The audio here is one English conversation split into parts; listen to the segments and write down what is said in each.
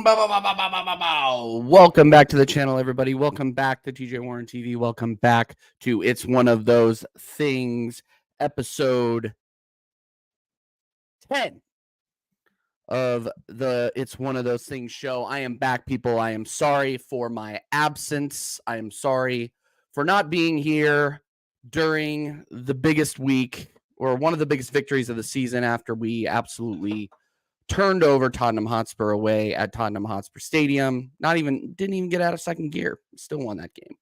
Welcome back to the channel, everybody. Welcome back to TJ Warren TV. Welcome back to It's One of Those Things, episode 10 of the It's One of Those Things show. I am back, people. I am sorry for my absence. I am sorry for not being here during the biggest week or one of the biggest victories of the season after we absolutely turned over Tottenham Hotspur away at Tottenham Hotspur Stadium. Didn't even get out of second gear. Still won that game.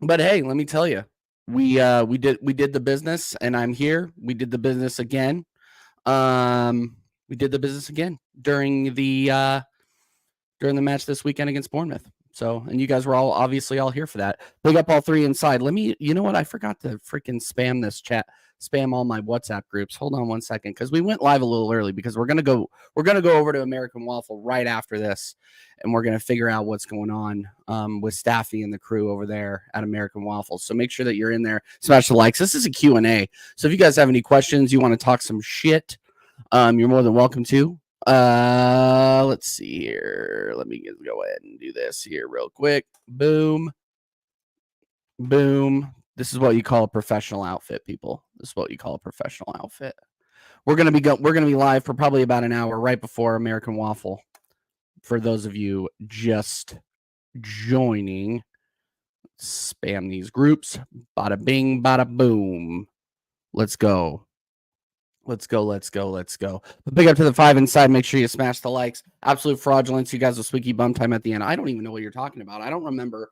But hey, let me tell you, we did the business, and I'm here. We did the business again. We did the business again during the match this weekend against Bournemouth. So, and you guys were all here for that. Big up all three inside. You know what? I forgot to freaking spam all my WhatsApp groups. Hold on one second, because we went live a little early because we're gonna go over to American Waffle right after this, and we're gonna figure out what's going on with Staffy and the crew over there at American Waffle. So make sure that you're in there. Smash the likes. This is a Q&A. So if you guys have any questions, you want to talk some shit, you're more than welcome to. Let's see here. Let me go ahead and do this here real quick. Boom. This is what you call a professional outfit, people. This is what you call a professional outfit. We're gonna be live for probably about an hour right before American Waffle. For those of you just joining, spam these groups. Bada bing, bada boom. Let's go. But big up to the 5 inside. Make sure you smash the likes. Absolute fraudulence. You guys will squeaky bum time at the end. I don't even know what you're talking about. I don't remember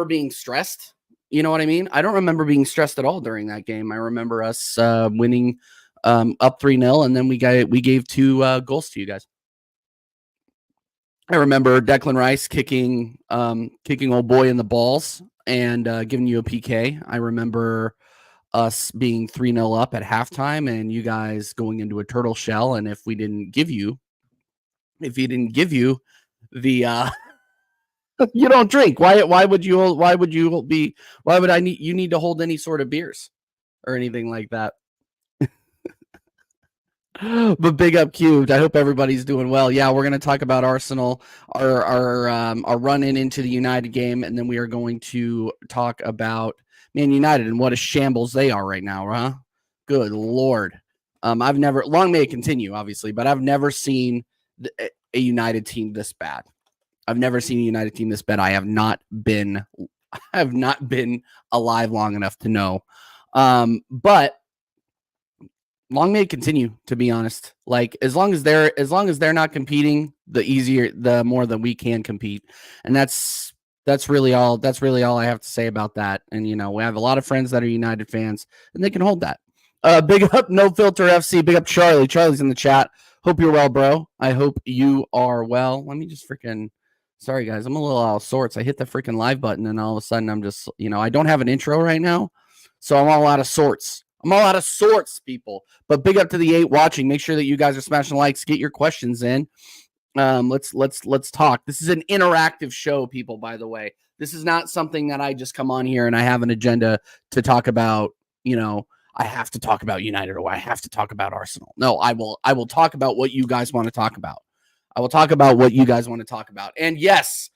being stressed. You know what I mean? I don't remember being stressed at all during that game. I remember us winning up 3-0, and then we gave 2 goals to you guys. I remember Declan Rice kicking old boy in the balls and giving you a PK. I remember us being 3-0 up at halftime and you guys going into a turtle shell. And if he didn't give you the you don't drink. Why would I need to hold any sort of beers or anything like that? But big up Cubed. I hope everybody's doing well. Yeah, we're going to talk about Arsenal, our run-in into the United game, and then we are going to talk about Man United and what a shambles they are right now, huh? Good Lord. Long may it continue, obviously, but I've never seen a United team this bad. I have not been alive long enough to know. But long may it continue, to be honest. Like, as long as they're not competing, the more that we can compete. And that's really all I have to say about that. And we have a lot of friends that are United fans, and they can hold that. Big up No Filter FC. Big up Charlie. Charlie's in the chat. Hope you're well, bro. I hope you are well. Let me just sorry guys, I'm a little out of sorts. I hit the freaking live button, and all of a sudden I'm just, I don't have an intro right now, so I'm all out of sorts. People. But big up to the 8 watching. Make sure that you guys are smashing likes. Get your questions in. Let's talk. This is an interactive show, people, by the way. This is not something that I just come on here and I have an agenda to talk about, I have to talk about United or I have to talk about Arsenal. No, I will talk about what you guys want to talk about. And yes,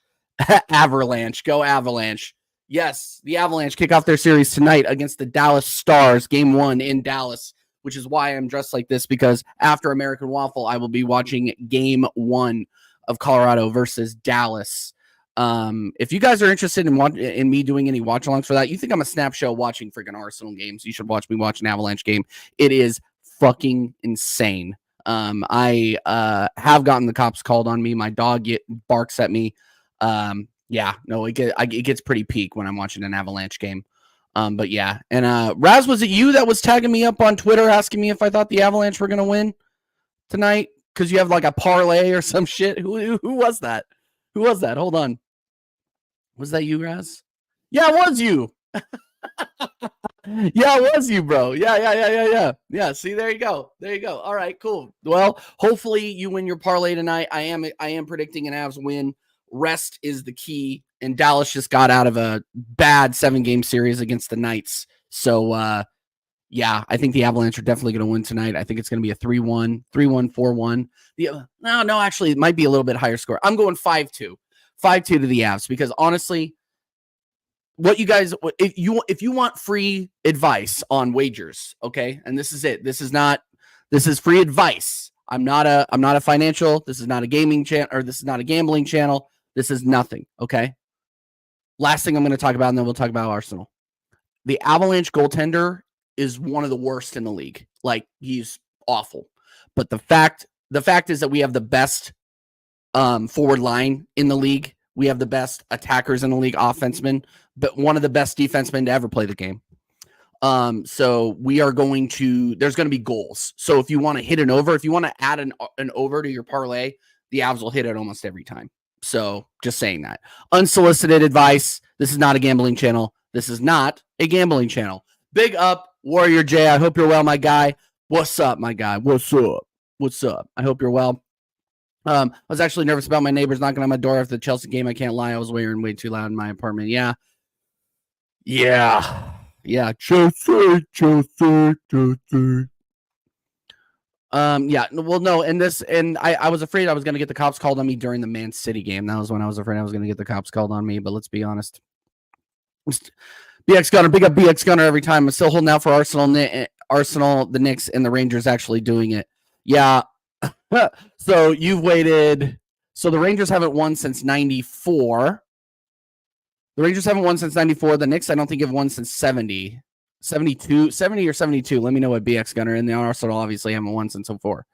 Avalanche, go Avalanche. Yes, the Avalanche kick off their series tonight against the Dallas Stars, game 1 in Dallas, which is why I'm dressed like this, because after American Waffle, I will be watching game 1 of Colorado versus Dallas. If you guys are interested in me doing any watch-alongs for that, you think I'm a snap show watching freaking Arsenal games, you should watch me watch an Avalanche game. It is fucking insane. I have gotten the cops called on me. My dog barks at me. It gets pretty peak when I'm watching an Avalanche game. But yeah, and Raz, was it you that was tagging me up on Twitter asking me if I thought the Avalanche were gonna win tonight? Because you have like a parlay or some shit. Who was that? Hold on. Was that you, Raz? Yeah, it was you. Yeah, it was you, bro. Yeah. See, there you go. All right, cool. Well, hopefully you win your parlay tonight. I am predicting an Avs win. Rest is the key, and Dallas just got out of a bad 7-game series against the Knights. So Yeah, I think the Avalanche are definitely going to win tonight. I think it's going to be a 3-1, 3-1, 4-1. No, actually, it might be a little bit higher score. I'm going 5-2. 5-2 to the Avs because honestly, what you guys, if you want free advice on wagers, okay, and this is it. This is free advice. I'm not a financial. This is not a gaming channel, or this is not a gambling channel. This is nothing. Okay. Last thing I'm going to talk about, and then we'll talk about Arsenal. The Avalanche goaltender is one of the worst in the league. Like, he's awful. But the fact is that we have the best forward line in the league. We have the best attackers in the league, offensemen, but one of the best defensemen to ever play the game. So there's going to be goals. So if you want to hit an over, if you want to add an over to your parlay, the Avs will hit it almost every time. So just saying that. Unsolicited advice. This is not a gambling channel. This is not a gambling channel. Big up, Warrior J. I hope you're well, my guy. What's up, my guy? What's up? What's up? I hope you're well. I was actually nervous about my neighbors knocking on my door after the Chelsea game. I can't lie. I was wearing way too loud in my apartment. Yeah. Chelsea. Yeah, well, no, and I was afraid I was going to get the cops called on me during the Man City game. That was when I was afraid I was going to get the cops called on me, but let's be honest. BX Gunner, big up BX Gunner every time. I'm still holding out for Arsenal, the Knicks, and the Rangers actually doing it. Yeah. So you've waited. So the Rangers haven't won since 94. The Rangers haven't won since 94. The Knicks, I don't think, have won since 70. 70 or 72. Let me know what BX Gunner, and the Arsenal obviously haven't won since 04.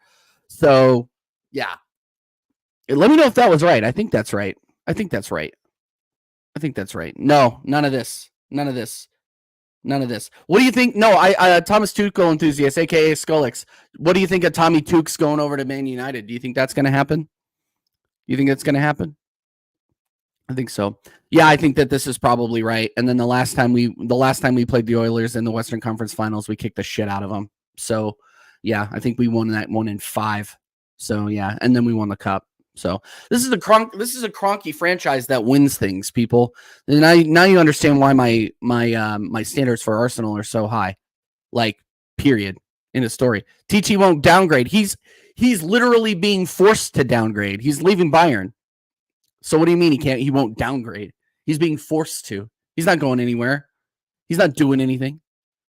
So, yeah. Let me know if that was right. I think that's right. No, none of this. What do you think? No, Thomas Tuchel enthusiast, aka Scullix. What do you think of Tommy Tukes going over to Man United? Do you think that's going to happen? I think so. Yeah, I think that this is probably right. And then the last time we played the Oilers in the Western Conference Finals, we kicked the shit out of them. So, yeah, I think we won that one in 5. So, yeah, and then we won the cup. So, this is a Kroenke franchise that wins things, people. And now you understand why my standards for Arsenal are so high. Like, period. In a story. TT won't downgrade. He's literally being forced to downgrade. He's leaving Bayern. So what do you mean he won't downgrade? He's being forced to. He's not going anywhere. He's not doing anything.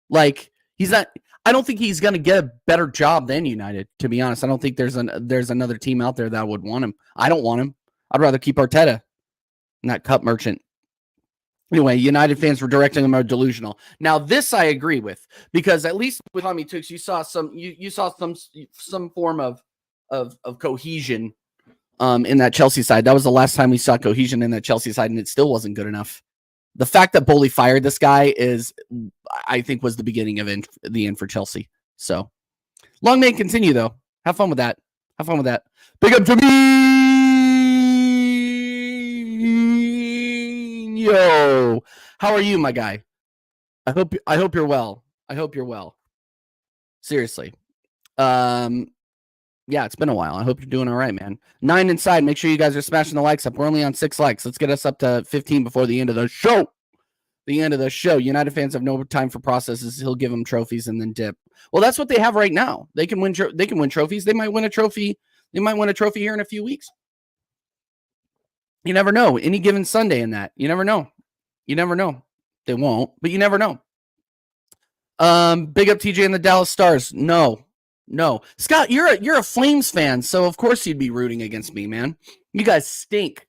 Like, I don't think he's going to get a better job than United, to be honest. I don't think there's another team out there that would want him. I don't want him. I'd rather keep Arteta, not Cup Merchant. Anyway, United fans were directing him are delusional. Now, this I agree with, because at least with Tommy Tukes, you saw some form of cohesion in that Chelsea side. That was the last time we saw cohesion in that Chelsea side, and it still wasn't good enough. The fact that Bowley fired this guy I think, was the beginning of the end for Chelsea. So, long may it continue, though. Have fun with that. Big up to me. Yo, how are you, my guy? I hope you're well. Seriously. Yeah, it's been a while. I hope you're doing all right, man. 9 inside. Make sure you guys are smashing the likes up. We're only on 6 likes. Let's get us up to 15 before the end of the show. United fans have no time for processes. He'll give them trophies and then dip. Well, that's what they have right now. They can win trophies. They might win a trophy. They might win a trophy here in a few weeks. You never know. Any given Sunday in that. You never know. They won't, but you never know. Big up TJ and the Dallas Stars. No. Scott, you're a Flames fan, so of course you'd be rooting against me, man. You guys stink.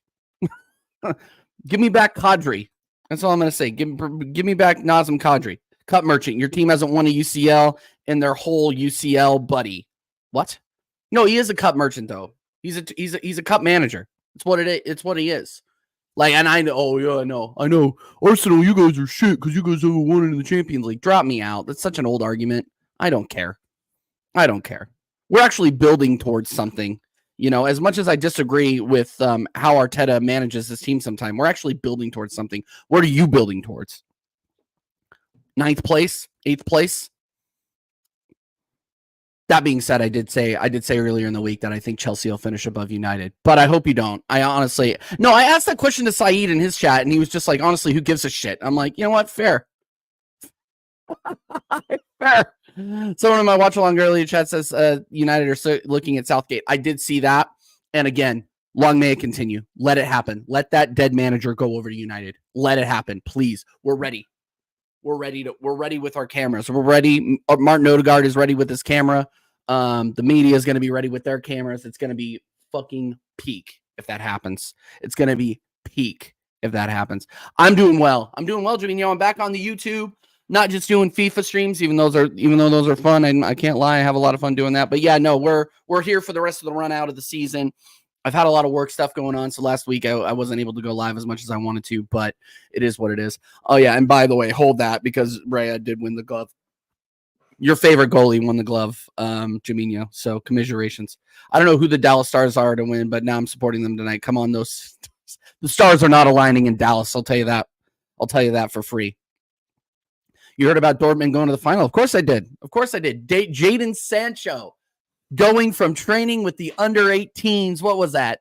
Give me back Kadri. That's all I'm going to say. Give me back Nazem Kadri. Cup Merchant. Your team hasn't won a UCL in their whole UCL, buddy. What? No, he is a Cup Merchant, though. He's a Cup manager. It's what he is. Like, and I know. Oh yeah, I know. Arsenal, you guys are shit because you guys haven't won it in the Champions League. Drop me out. That's such an old argument. I don't care. We're actually building towards something. You know, as much as I disagree with how Arteta manages this team sometime, we're actually building towards something. What are you building towards? 9th place? 8th place? That being said, I did say earlier in the week that I think Chelsea will finish above United, but I hope you don't. I asked that question to Saeed in his chat, and he was just like, honestly, who gives a shit? I'm like, you know what? Fair. Fair. Someone in my watch along earlier chat says United are looking at Southgate. I did see that. And again, long may it continue. Let it happen. Let that dead manager go over to United. Let it happen, please. We're ready. We're ready with our cameras. We're ready. Martin Odegaard is ready with his camera. The media is going to be ready with their cameras. It's going to be fucking peak if that happens. It's going to be peak if that happens. I'm doing well. Javinho. I'm back on the YouTube. Not just doing FIFA streams, even though those are fun. And I can't lie, I have a lot of fun doing that. But yeah, no, we're here for the rest of the run out of the season. I've had a lot of work stuff going on. So last week I wasn't able to go live as much as I wanted to, but it is what it is. Oh yeah, and by the way, hold that because Raya did win the glove. Your favorite goalie won the glove, Jaminho. So commiserations. I don't know who the Dallas Stars are to win, but now I'm supporting them tonight. Come on, the stars are not aligning in Dallas. I'll tell you that. I'll tell you that for free. You heard about Dortmund going to the final? Of course I did. Jadon Sancho going from training with the under-18s. What was that?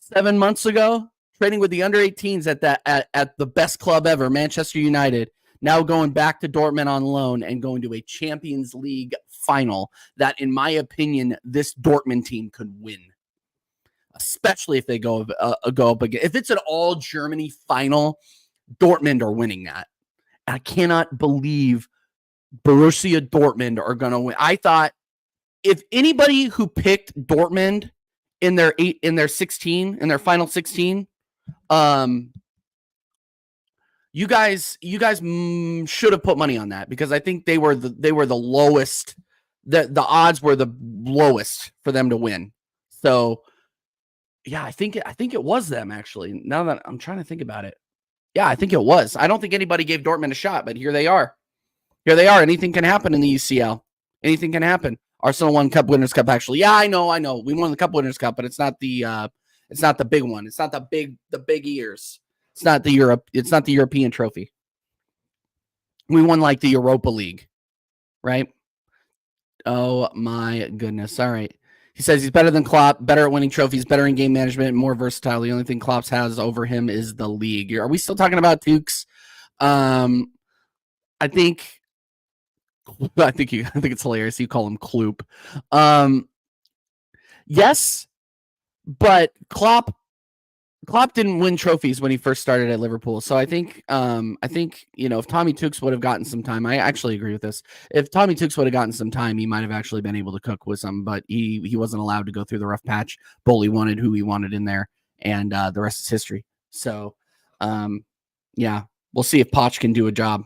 7 months ago? Training with the under-18s at the best club ever, Manchester United. Now going back to Dortmund on loan and going to a Champions League final that, in my opinion, this Dortmund team could win. Especially if they go up again. If it's an all-Germany final, Dortmund are winning that. I cannot believe Borussia Dortmund are going to win. I thought if anybody who picked Dortmund in their final 16, you guys should have put money on that because I think they were the lowest. The odds were the lowest for them to win. So yeah, I think it was them actually. Now that I'm trying to think about it. Yeah, I think it was. I don't think anybody gave Dortmund a shot, but here they are. Anything can happen in the UCL. Anything can happen. Arsenal won Cup Winners' Cup, actually. Yeah, I know. We won the Cup Winners' Cup, but it's not the big one. It's not the big ears. It's not the European trophy. We won like the Europa League, right? Oh my goodness. All right. He says he's better than Klopp, better at winning trophies, better in game management, more versatile. The only thing Klopp has over him is the league. Are we still talking about Tukes? I think it's hilarious. You call him Kloop. Yes, but Klopp didn't win trophies when he first started at Liverpool. So I think if Tommy Tukes would have gotten some time, I actually agree with this. If Tommy Tukes would have gotten some time, he might have actually been able to cook with some, but he wasn't allowed to go through the rough patch. Bowley wanted who he wanted in there, and the rest is history. So, yeah, we'll see if Poch can do a job.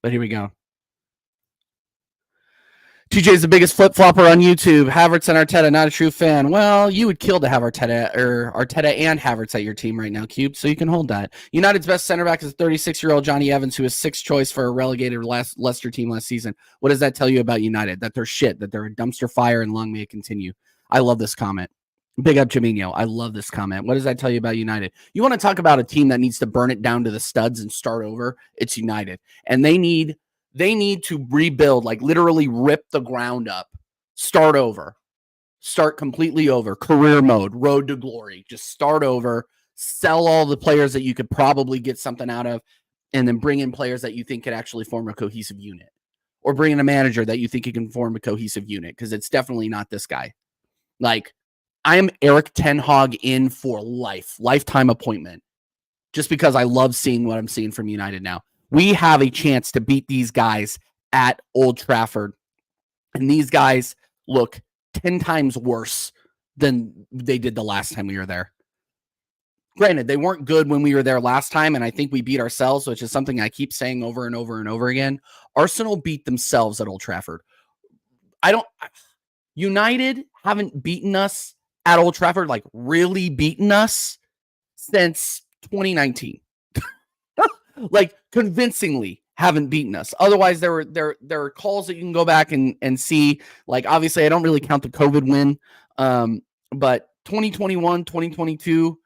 But here we go. TJ is the biggest flip-flopper on YouTube. Havertz and Arteta, not a true fan. Well, you would kill to have Arteta and Havertz at your team right now, Cube, so you can hold that. United's best center back is 36-year-old Johnny Evans, who was sixth choice for a relegated Leicester team last season. What does that tell you about United? That they're shit, that they're a dumpster fire, and long may it continue. I love this comment. Big up Jaminho. I love this comment. What does that tell you about United? You want to talk about a team that needs to burn it down to the studs and start over? It's United. And they need to rebuild, like literally rip the ground up, start over, start completely over, career mode, road to glory, just start over, sell all the players that you could probably get something out of, and then bring in players that you think could actually form a cohesive unit, or bring in a manager that you think can form a cohesive unit, because it's definitely not this guy. Like, I am Eric Ten Hag in for lifetime appointment, just because I love seeing what I'm seeing from United now. We have a chance to beat these guys at Old Trafford. And these guys look 10 times worse than they did the last time we were there. Granted, they weren't good when we were there last time, and I think we beat ourselves, which is something I keep saying over and over and over again. Arsenal beat themselves at Old Trafford. United haven't beaten us at Old Trafford, like really beaten us, since 2019. Like convincingly haven't beaten us. Otherwise, there are calls that you can go back and see. Like, obviously, I don't really count the COVID win. But 2021, 2022,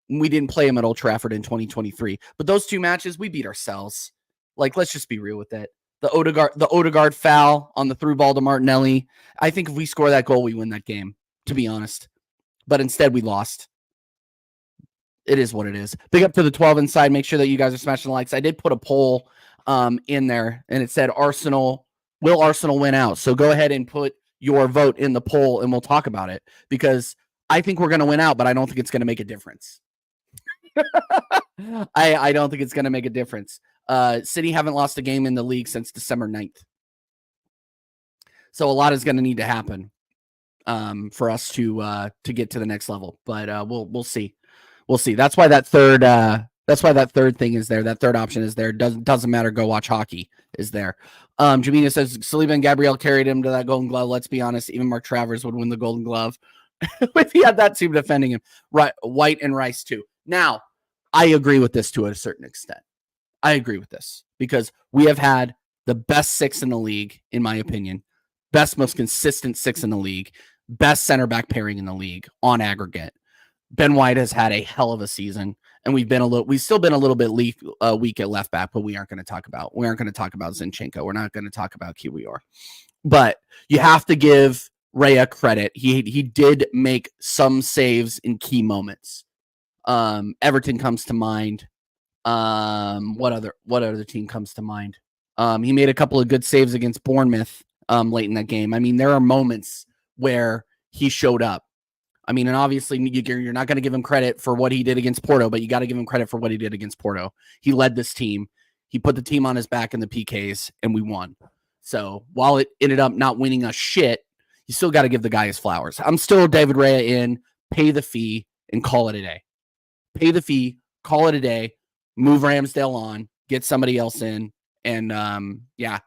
we didn't play them at Old Trafford in 2023. But those two matches, we beat ourselves. Like, let's just be real with it. The Odegaard foul on the through ball to Martinelli. I think if we score that goal, we win that game, to be honest. But instead, we lost. It is what it is. Big up to the 12 inside. Make sure that you guys are smashing the likes. I did put a poll in there, and it said will Arsenal win out? So go ahead and put your vote in the poll, and we'll talk about it, because I think we're going to win out, but I don't think it's going to make a difference. I don't think it's going to make a difference. City haven't lost a game in the league since December 9th. So a lot is going to need to happen for us to get to the next level. But we'll see. We'll see. That's why that third thing is there. That third option is there. Doesn't matter. Go watch hockey is there. Jamina says Saliba and Gabriel carried him to that Golden Glove. Let's be honest. Even Mark Travers would win the Golden Glove if he had that team defending him. Right, White and Rice too. Now, I agree with this to a certain extent. I agree with this because we have had the best 6 in the league, in my opinion. Best, most consistent 6 in the league. Best center back pairing in the league on aggregate. Ben White has had a hell of a season, and we've still been a little bit weak at left back, but we aren't going to talk about Zinchenko. We're not going to talk about Kiwior. But you have to give Raya credit. He did make some saves in key moments. Everton comes to mind. What other team comes to mind? He made a couple of good saves against Bournemouth late in that game. I mean, there are moments where he showed up. I mean, and obviously you're not going to give him credit for what he did against Porto, but you got to give him credit for what he did against Porto. He led this team. He put the team on his back in the PKs, and we won. So while it ended up not winning us shit, you still got to give the guy his flowers. I'm still David Raya in, pay the fee, and call it a day. Pay the fee, call it a day, move Ramsdale on, get somebody else in, and yeah,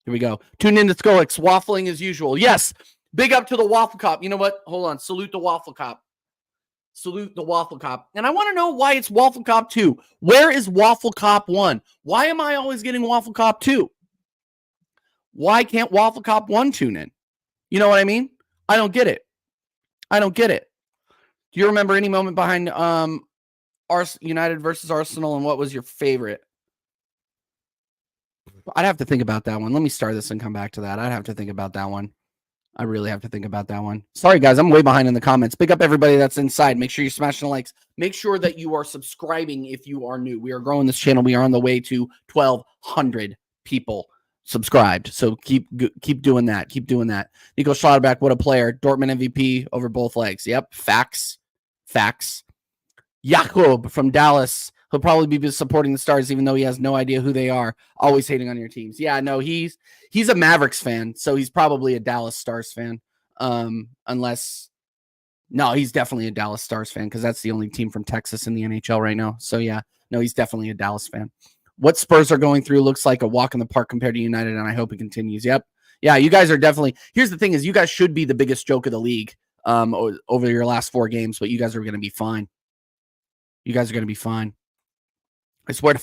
here we go. Tune in to Skolix, waffling as usual. Yes, big up to the Waffle Cop. You know what? Hold on. Salute the Waffle Cop. Salute the Waffle Cop. And I want to know why it's Waffle Cop 2. Where is Waffle Cop 1? Why am I always getting Waffle Cop 2? Why can't Waffle Cop 1 tune in? You know what I mean? I don't get it. I don't get it. Do you remember any moment behind United versus Arsenal, and what was your favorite? I'd have to think about that one. Let me start this and come back to that. I'd have to think about that one. I really have to think about that one. Sorry, guys. I'm way behind in the comments. Pick up everybody that's inside. Make sure you're smashing the likes. Make sure that you are subscribing if you are new. We are growing this channel. We are on the way to 1,200 people subscribed. So keep doing that. Keep doing that. Nico Schlotterbeck, what a player. Dortmund MVP over both legs. Yep. Facts. Jakob from Dallas. He'll probably be supporting the Stars even though he has no idea who they are. Always hating on your teams. Yeah, no, he's a Mavericks fan, so he's probably a Dallas Stars fan. He's definitely a Dallas Stars fan because that's the only team from Texas in the NHL right now. So yeah, no, he's definitely a Dallas fan. What Spurs are going through looks like a walk in the park compared to United, and I hope it continues. Yep. Yeah, you guys are definitely. Here's the thing: is you guys should be the biggest joke of the league over your last 4 games, but you guys are going to be fine. You guys are going to be fine. I swear to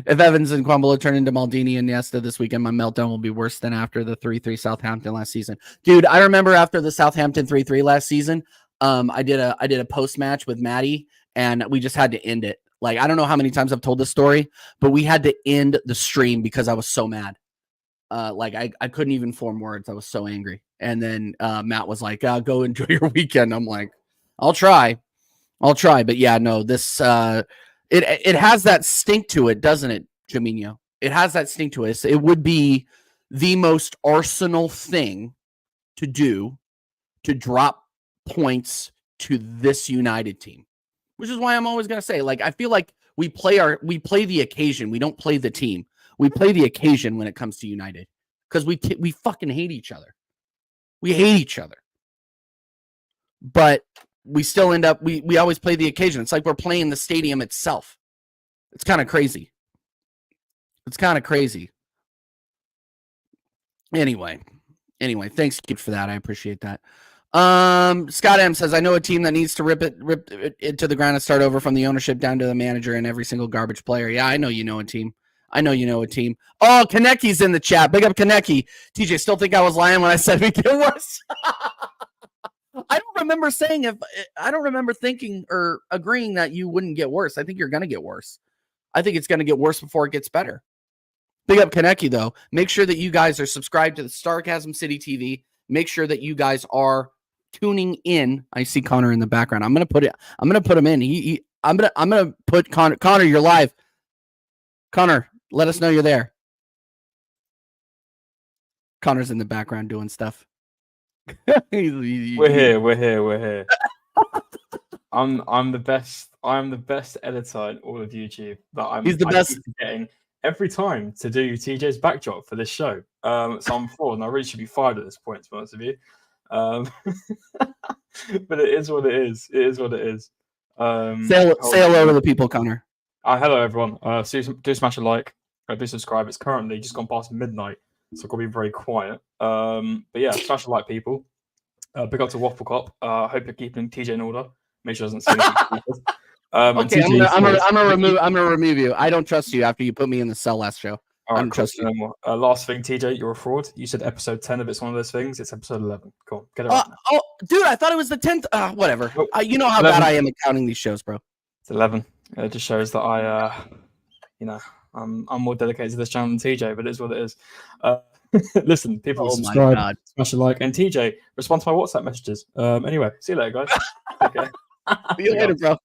if Evans and Kwambala turn into Maldini and Nesta this weekend, my meltdown will be worse than after the 3-3 Southampton last season. Dude, I remember after the Southampton 3-3 last season, I did a post-match with Maddie, and we just had to end it. Like, I don't know how many times I've told this story, but we had to end the stream because I was so mad. I couldn't even form words. I was so angry. And then Matt was like, go enjoy your weekend. I'm like, I'll try. But yeah, no, this it has that stink to it, doesn't it, Jaminho? It has that stink to it. It would be the most Arsenal thing to do to drop points to this United team, which is why I'm always going to say, like, I feel like we play the occasion. We don't play the team. We play the occasion when it comes to United because we fucking hate each other. We hate each other. But we still end up, we always play the occasion. It's like we're playing the stadium itself. It's kind of crazy. Anyway, thanks, Keith, for that. I appreciate that. Scott M says, I know a team that needs to rip it to the ground and start over from the ownership down to the manager and every single garbage player. Yeah, I know you know a team. Oh, Kaneki's in the chat. Big up Kaneki. TJ, still think I was lying when I said we get worse. I don't remember thinking or agreeing that you wouldn't get worse. I think you're going to get worse. I think it's going to get worse before it gets better. Big up Kaneki, though. Make sure that you guys are subscribed to the Sarcasm City TV. Make sure that you guys are tuning in. I see Connor in the background. I'm going to put him in. I'm going to put Connor, you're live. Connor, let us know you're there. Connor's in the background doing stuff. We're here. I'm the best editor in all of YouTube. But He's the best. Keep getting every time to do TJ's backdrop for this show. So I'm fraud, and I really should be fired at this point, to be honest with you. But it is what it is. It is what it is. Say hello to the people, Connor. Hello, everyone. Do smash a like. Do subscribe. It's currently just gone past midnight, so I've got to be very quiet. But yeah, smash a like, people. Big up to Waffle Cop. Hope you're keeping TJ in order. Make sure it doesn't see anything. Okay, I'm gonna remove you. I don't trust you after you put me in the cell last show. All right, I don't trust you no more. Last thing, TJ, you're a fraud. You said episode 10 of It's One of Those Things. It's episode 11. Cool. Get it right. Oh, dude, I thought it was the 10th. Whatever. Oh, you know how 11. bad I am at counting these shows, bro. It's 11. It just shows that I'm more dedicated to this channel than TJ, but it is what it is. Listen, people subscribe, smash a like, and TJ, respond to my WhatsApp messages. Anyway, see you later, guys. Okay. See you later, bro.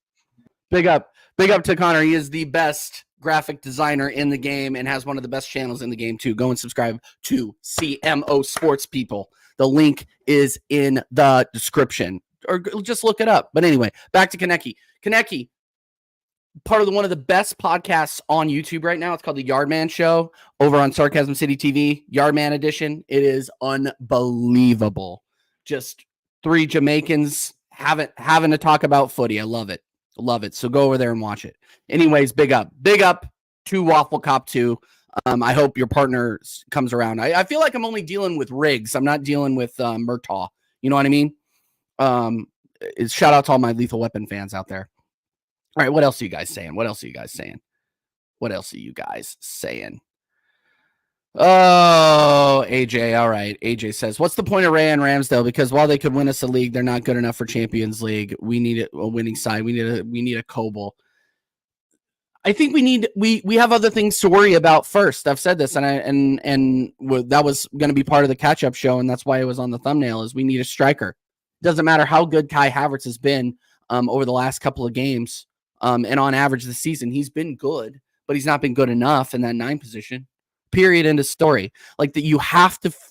Big up to Connor. He is the best graphic designer in the game and has one of the best channels in the game too. Go and subscribe to CMO Sports, people. The link is in the description, or just look it up. But anyway, back to Kaneki. Kaneki, part of one of the best podcasts on YouTube right now. It's called the Yardman Show over on Sarcasm City TV, Yardman edition. It is unbelievable. Just three Jamaicans having to talk about footy. I love it. So go over there and watch it. Anyways, big up to Waffle Cop 2. I hope your partner comes around. I feel like I'm only dealing with Riggs. I'm not dealing with Murtaugh. You know what I mean? Shout out to all my Lethal Weapon fans out there. All right, what else are you guys saying? Oh, AJ. All right. AJ says, what's the point of Ray and Ramsdale? Because while they could win us a league, they're not good enough for Champions League. We need a winning side. We need a Coble. I think we have other things to worry about first. I've said this, and that was going to be part of the catch-up show, and that's why it was on the thumbnail, is we need a striker. Doesn't matter how good Kai Havertz has been over the last couple of games, and on average this season, he's been good, but he's not been good enough in that 9 position. Period. End of story. Like that,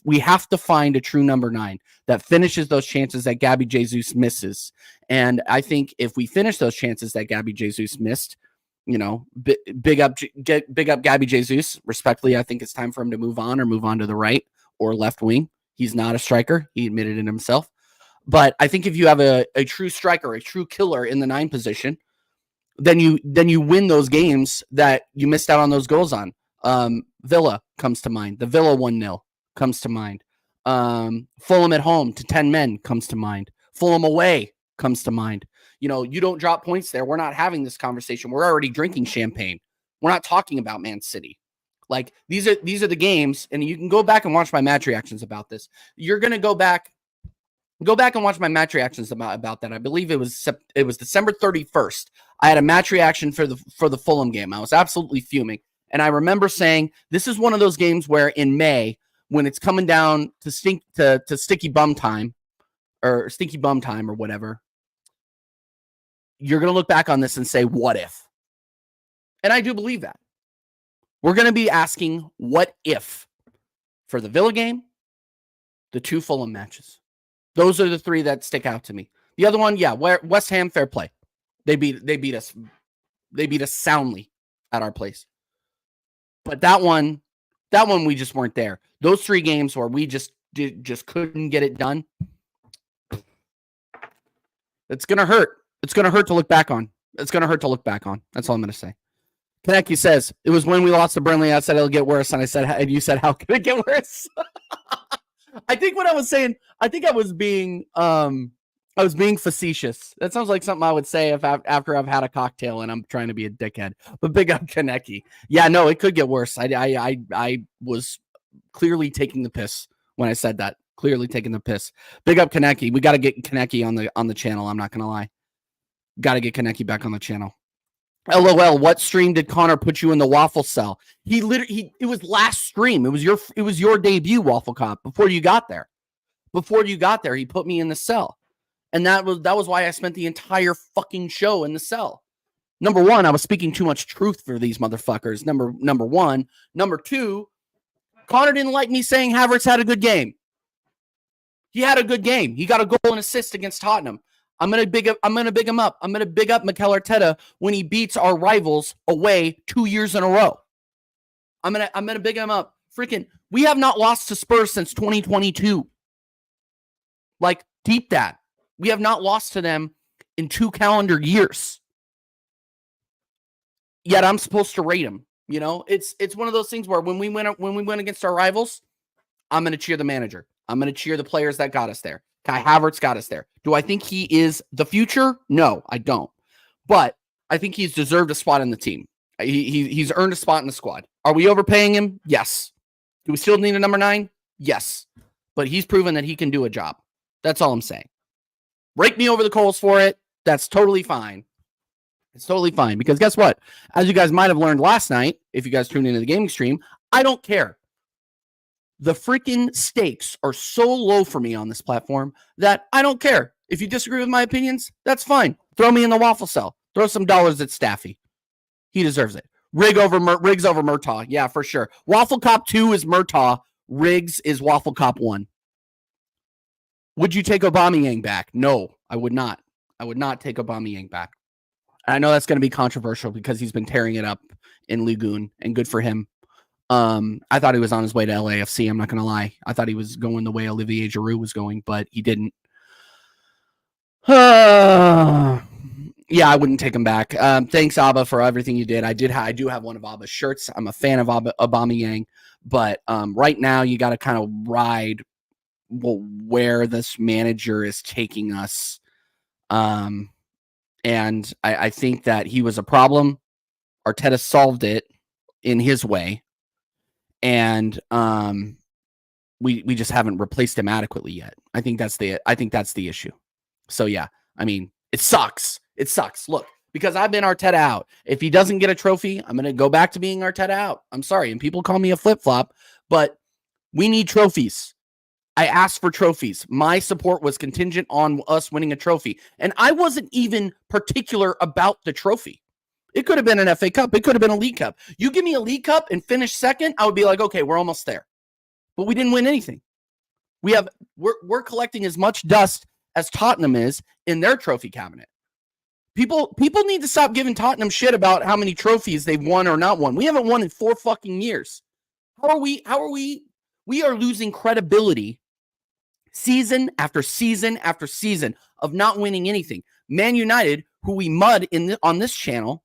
we have to find a true number 9 that finishes those chances that Gabby Jesus misses. And I think if we finish those chances that Gabby Jesus missed, big up Gabby Jesus. Respectfully, I think it's time for him to move on to the right or left wing. He's not a striker. He admitted it himself. But I think if you have a true striker, a true killer in the 9 position, then you win those games that you missed out on those goals on. Villa comes to mind. The Villa 1-0 comes to mind. Fulham at home to 10 men comes to mind. Fulham away comes to mind. You don't drop points there. We're not having this conversation. We're already drinking champagne. We're not talking about Man City. Like these are the games, and you can go back and watch my match reactions about this. You're gonna go back and watch my match reactions about that. I believe it was December 31st. I had a match reaction for the Fulham game. I was absolutely fuming. And I remember saying, this is one of those games where in May, when it's coming down to sticky bum time or whatever, you're going to look back on this and say, what if? And I do believe that. We're going to be asking what if for the Villa game, the 2 Fulham matches. Those are the 3 that stick out to me. The other one, where West Ham, fair play. They beat us soundly at our place. But that one we just weren't there. Those 3 games where we just couldn't get it done. It's gonna hurt. It's gonna hurt to look back on. That's all I'm gonna say. Kaneki says it was when we lost to Burnley. I said it'll get worse, and you said, how could it get worse? I think what I was saying, I think I was being facetious. That sounds like something I would say after I've had a cocktail and I'm trying to be a dickhead. But big up Kaneki. Yeah, no, it could get worse. I was clearly taking the piss when I said that. Clearly taking the piss. Big up Kaneki. We got to get Kaneki on the channel. I'm not gonna lie. Got to get Kaneki back on the channel. LOL. What stream did Connor put you in the waffle cell? It was last stream. It was your debut, Waffle Cop. Before you got there, he put me in the cell. And that was why I spent the entire fucking show in the cell. Number one, I was speaking too much truth for these motherfuckers. Number one. Number two, Connor didn't like me saying Havertz had a good game. He had a good game. He got a goal and assist against Tottenham. I'm gonna big him up. I'm gonna big up Mikel Arteta when he beats our rivals away 2 years in a row. I'm gonna big him up. Freaking, we have not lost to Spurs since 2022. Like, deep that. We have not lost to them in 2 calendar years. Yet I'm supposed to rate him. You know, it's one of those things where when we win against our rivals, I'm going to cheer the manager. I'm going to cheer the players that got us there. Kai Havertz got us there. Do I think he is the future? No, I don't. But I think he's deserved a spot in the team. He's earned a spot in the squad. Are we overpaying him? Yes. Do we still need a number 9? Yes. But he's proven that he can do a job. That's all I'm saying. Rake me over the coals for it. That's totally fine. It's totally fine because guess what? As you guys might have learned last night, if you guys tuned into the gaming stream, I don't care. The freaking stakes are so low for me on this platform that I don't care. If you disagree with my opinions, that's fine. Throw me in the waffle cell. Throw some dollars at Staffy. He deserves it. Riggs over Murtaugh. Yeah, for sure. Waffle Cop 2 is Murtaugh. Riggs is Waffle Cop 1. Would you take Aubameyang back? No, I would not. I would not take Aubameyang back. I know that's going to be controversial because he's been tearing it up in Ligue 1, and good for him. I thought he was on his way to LAFC. I'm not going to lie. I thought he was going the way Olivier Giroud was going, but he didn't. Yeah, I wouldn't take him back. Thanks, Abba, for everything you did. I do have one of Abba's shirts. I'm a fan of Aubameyang, but right now you got to kind of ride where this manager is taking us. And I think that he was a problem. Arteta solved it in his way. And we just haven't replaced him adequately yet. I think that's the issue. So yeah, I mean, it sucks. It sucks. Look, because I've been Arteta out. If he doesn't get a trophy, I'm gonna go back to being Arteta out. I'm sorry, and people call me a flip-flop, but we need trophies. I asked for trophies. My support was contingent on us winning a trophy. And I wasn't even particular about the trophy. It could have been an FA Cup. It could have been a League Cup. You give me a League Cup and finish second, I would be like, okay, we're almost there. But we didn't win anything. We're collecting as much dust as Tottenham is in their trophy cabinet. People need to stop giving Tottenham shit about how many trophies they've won or not won. We haven't won in 4 fucking years. How are we? We are losing credibility season after season after season of not winning anything. Man United, who we mud on this channel,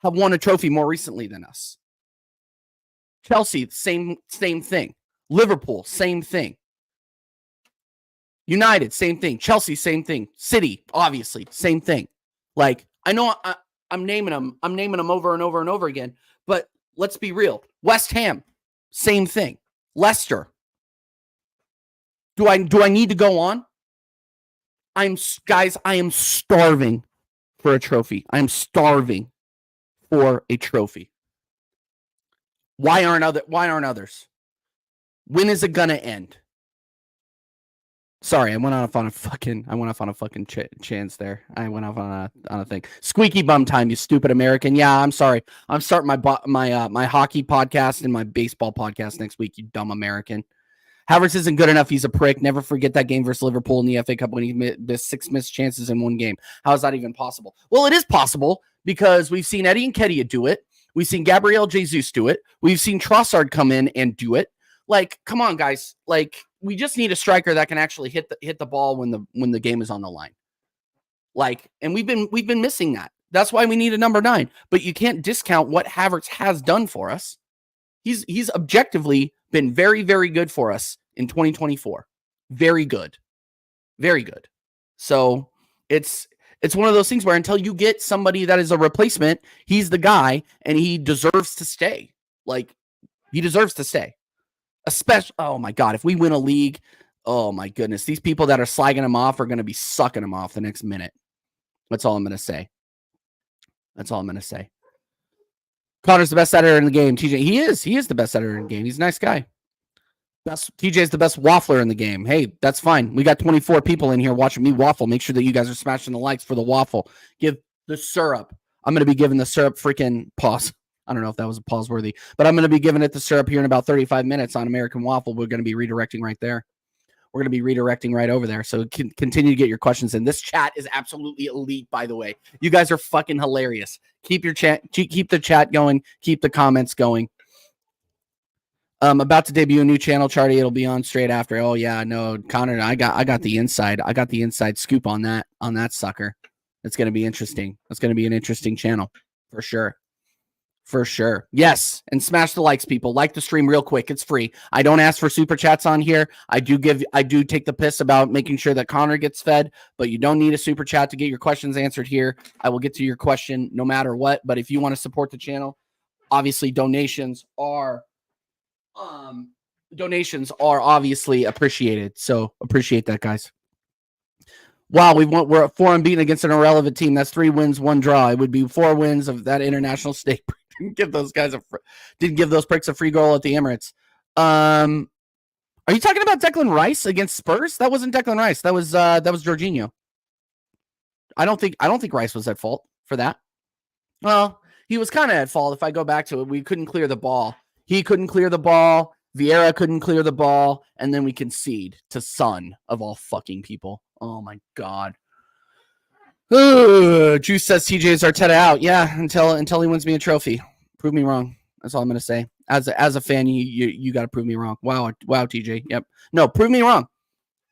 have won a trophy more recently than us. Chelsea, same thing. Liverpool, same thing. United, same thing. Chelsea, same thing. City, obviously, same thing. Like, I know I'm naming them. I'm naming them over and over and over again. But let's be real. West Ham, same thing. Leicester. Do I need to go on? I am starving for a trophy. I am starving for a trophy. Why aren't others? When is it gonna end? Sorry, I went off on a fucking chance there. I went off on a thing. Squeaky bum time, you stupid American. Yeah, I'm sorry. I'm starting my hockey podcast and my baseball podcast next week. You dumb American. Havertz isn't good enough. He's a prick. Never forget that game versus Liverpool in the FA Cup when he missed 6 missed chances in one game. How is that even possible? Well, it is possible because we've seen Eddie Nketiah do it. We've seen Gabriel Jesus do it. We've seen Trossard come in and do it. Like, come on, guys. Like, we just need a striker that can actually hit the ball when the game is on the line. Like, and we've been missing that. That's why we need a number 9. But you can't discount what Havertz has done for us. He's objectively been very, very good for us in 2024. Very good. Very good. So it's one of those things where until you get somebody that is a replacement, he's the guy and he deserves to stay. Like, he deserves to stay. Especially, oh my God, if we win a league, oh my goodness, these people that are slagging him off are going to be sucking him off the next minute. That's all I'm going to say. That's all I'm going to say. Connor's the best editor in the game. TJ, he is the best editor in the game. He's a nice guy. TJ's the best waffler in the game. Hey, that's fine. We got 24 people in here watching me waffle. Make sure that you guys are smashing the likes for the waffle. Give the syrup I'm going to be giving the syrup freaking pause. I don't know if that was a pause worthy, but I'm going to be giving it the syrup here in about 35 minutes on American Waffle. We're going to be redirecting right there. We're going to be redirecting right over there. So continue to get your questions in. This chat is absolutely elite, by the way. You guys are fucking hilarious. Keep the chat going. Keep the comments going. About to debut a new channel, Charlie. It'll be on straight after. Oh yeah, no, Connor, I got the inside. I got the inside scoop on that sucker. It's going to be interesting. It's going to be an interesting channel for sure. For sure. Yes. And smash the likes, people. Like the stream real quick. It's free. I don't ask for super chats on here. I do take the piss about making sure that Connor gets fed, but you don't need a super chat to get your questions answered here. I will get to your question no matter what. But if you want to support the channel, obviously donations are obviously appreciated. So appreciate that, guys. Wow, we're at 4 unbeaten against an irrelevant team. That's 3 wins, 1 draw. It would be 4 wins of that international stake. Didn't give those pricks a free goal at the Emirates. Are you talking about Declan Rice against Spurs? That wasn't Declan Rice. That was Jorginho. I don't think Rice was at fault for that. Well, he was kind of at fault. If I go back to it, we couldn't clear the ball. He couldn't clear the ball. Vieira couldn't clear the ball, and then we concede to Son of all fucking people. Oh my god. Juice says TJ is Arteta out. Yeah, until he wins me a trophy. Prove me wrong. That's all I'm gonna say. As a fan, you got to prove me wrong. Wow, TJ. Yep. No, prove me wrong.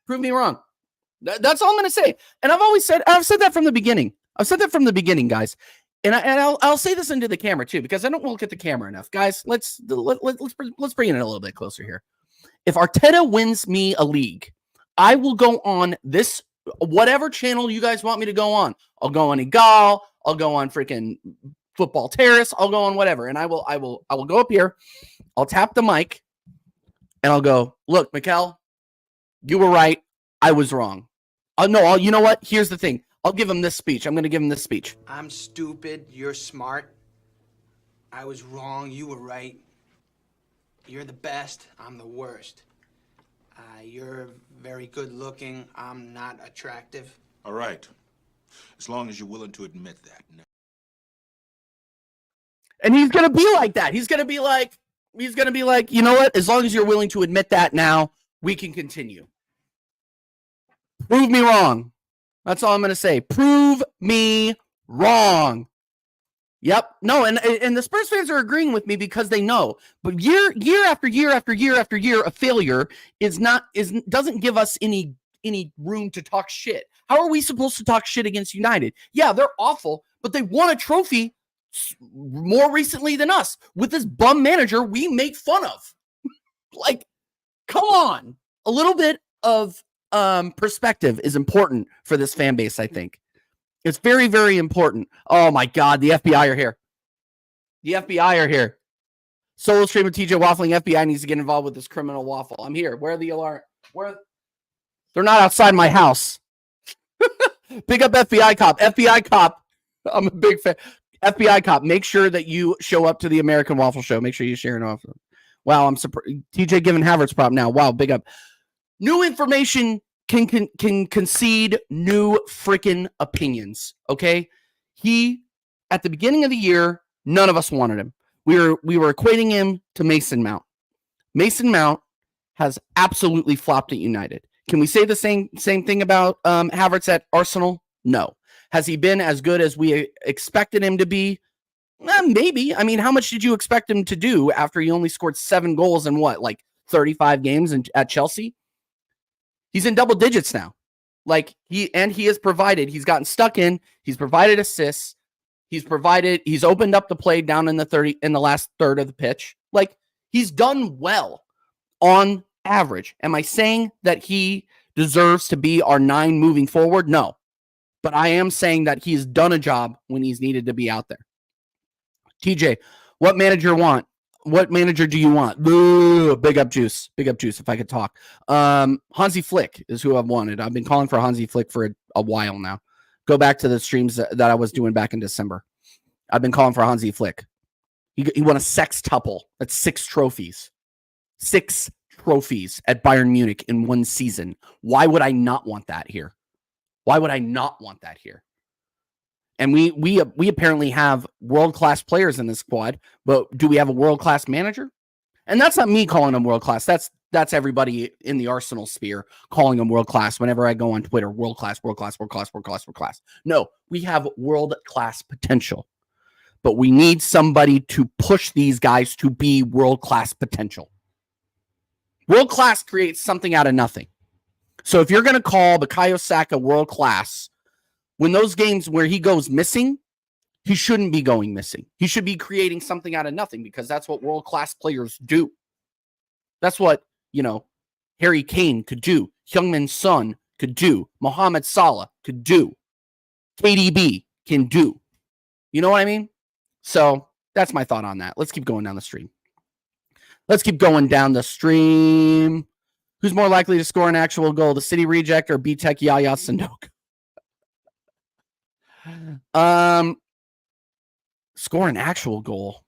Prove me wrong. That's all I'm gonna say. And I've said that from the beginning. I've said that from the beginning, guys. And I'll say this into the camera too, because I don't look at the camera enough, guys. Let's bring it a little bit closer here. If Arteta wins me a league, I will go on this whatever channel you guys want me to go on. I'll go on Egal. I'll go on freaking Football Terrace. I'll go on whatever, and I will go up here. I'll tap the mic, and I'll go, look, Mikel, you were right. I was wrong. No, you know what? Here's the thing. I'll give him this speech. I'm going to give him this speech. I'm stupid. You're smart. I was wrong. You were right. You're the best. I'm the worst. You're very good looking. I'm not attractive. All right. As long as you're willing to admit that. And he's going to be like that. He's going to be like, you know what? As long as you're willing to admit that now, we can continue. Prove me wrong. That's all I'm going to say. Prove me wrong. Yep. No, and the Spurs fans are agreeing with me because they know. But year after year after year after year of failure doesn't give us any room to talk shit. How are we supposed to talk shit against United? Yeah, they're awful, but they won a trophy more recently than us with this bum manager we make fun of. Like, come on. A little bit of perspective is important for this fan base, I think. It's very, very important. Oh my God, the FBI are here. The FBI are here. Solo stream of TJ waffling. FBI needs to get involved with this criminal waffle. I'm here. Where are the alarm? They're not outside my house. Big up FBI cop. FBI cop. I'm a big fan. FBI cop. Make sure that you show up to the American Waffle Show. Make sure you share it off. Wow, I'm surprised. TJ giving Havertz prop now. Wow, big up. New information can concede new freaking opinions. Okay, he at the beginning of the year, none of us wanted him. We were equating him to Mason Mount. Mason Mount has absolutely flopped at United. Can we say the same thing about Havertz at Arsenal? No. Has he been as good as we expected him to be? Maybe. I mean, how much did you expect him to do after he only scored 7 goals in 35 games at Chelsea? He's in double digits now. He has provided, he's gotten stuck in, he's provided assists, he's opened up the play down in the last third of the pitch. He's done well on average. Am I saying that he deserves to be our 9 moving forward? No. But I am saying that he's done a job when he's needed to be out there. TJ, what manager do you want? Boo, big up juice if I could talk. Hansi Flick is who I've wanted. I've been calling for Hansi Flick for a while now. Go back to the streams that I was doing back in December. I've been calling for Hansi Flick. He won a sextuple. That's 6 trophies. 6 trophies at Bayern Munich in 1 season. Why would I not want that here? And we apparently have world-class players in this squad, but do we have a world-class manager? And that's not me calling them world-class. That's everybody in the Arsenal sphere calling them world-class. Whenever I go on Twitter, world-class, world-class, world-class, world-class, world-class. No, we have world-class potential. But we need somebody to push these guys to be world-class potential. World-class creates something out of nothing. So if you're going to call Bukayo Saka world-class, when those games where he goes missing, he shouldn't be going missing. He should be creating something out of nothing because that's what world-class players do. That's what, Harry Kane could do. Heung-min Son could do. Mohamed Salah could do. KDB can do. You know what I mean? So that's my thought on that. Let's keep going down the stream. Who's more likely to score an actual goal, the City Reject or B-Tech Yaya Sandoka? Score an actual goal.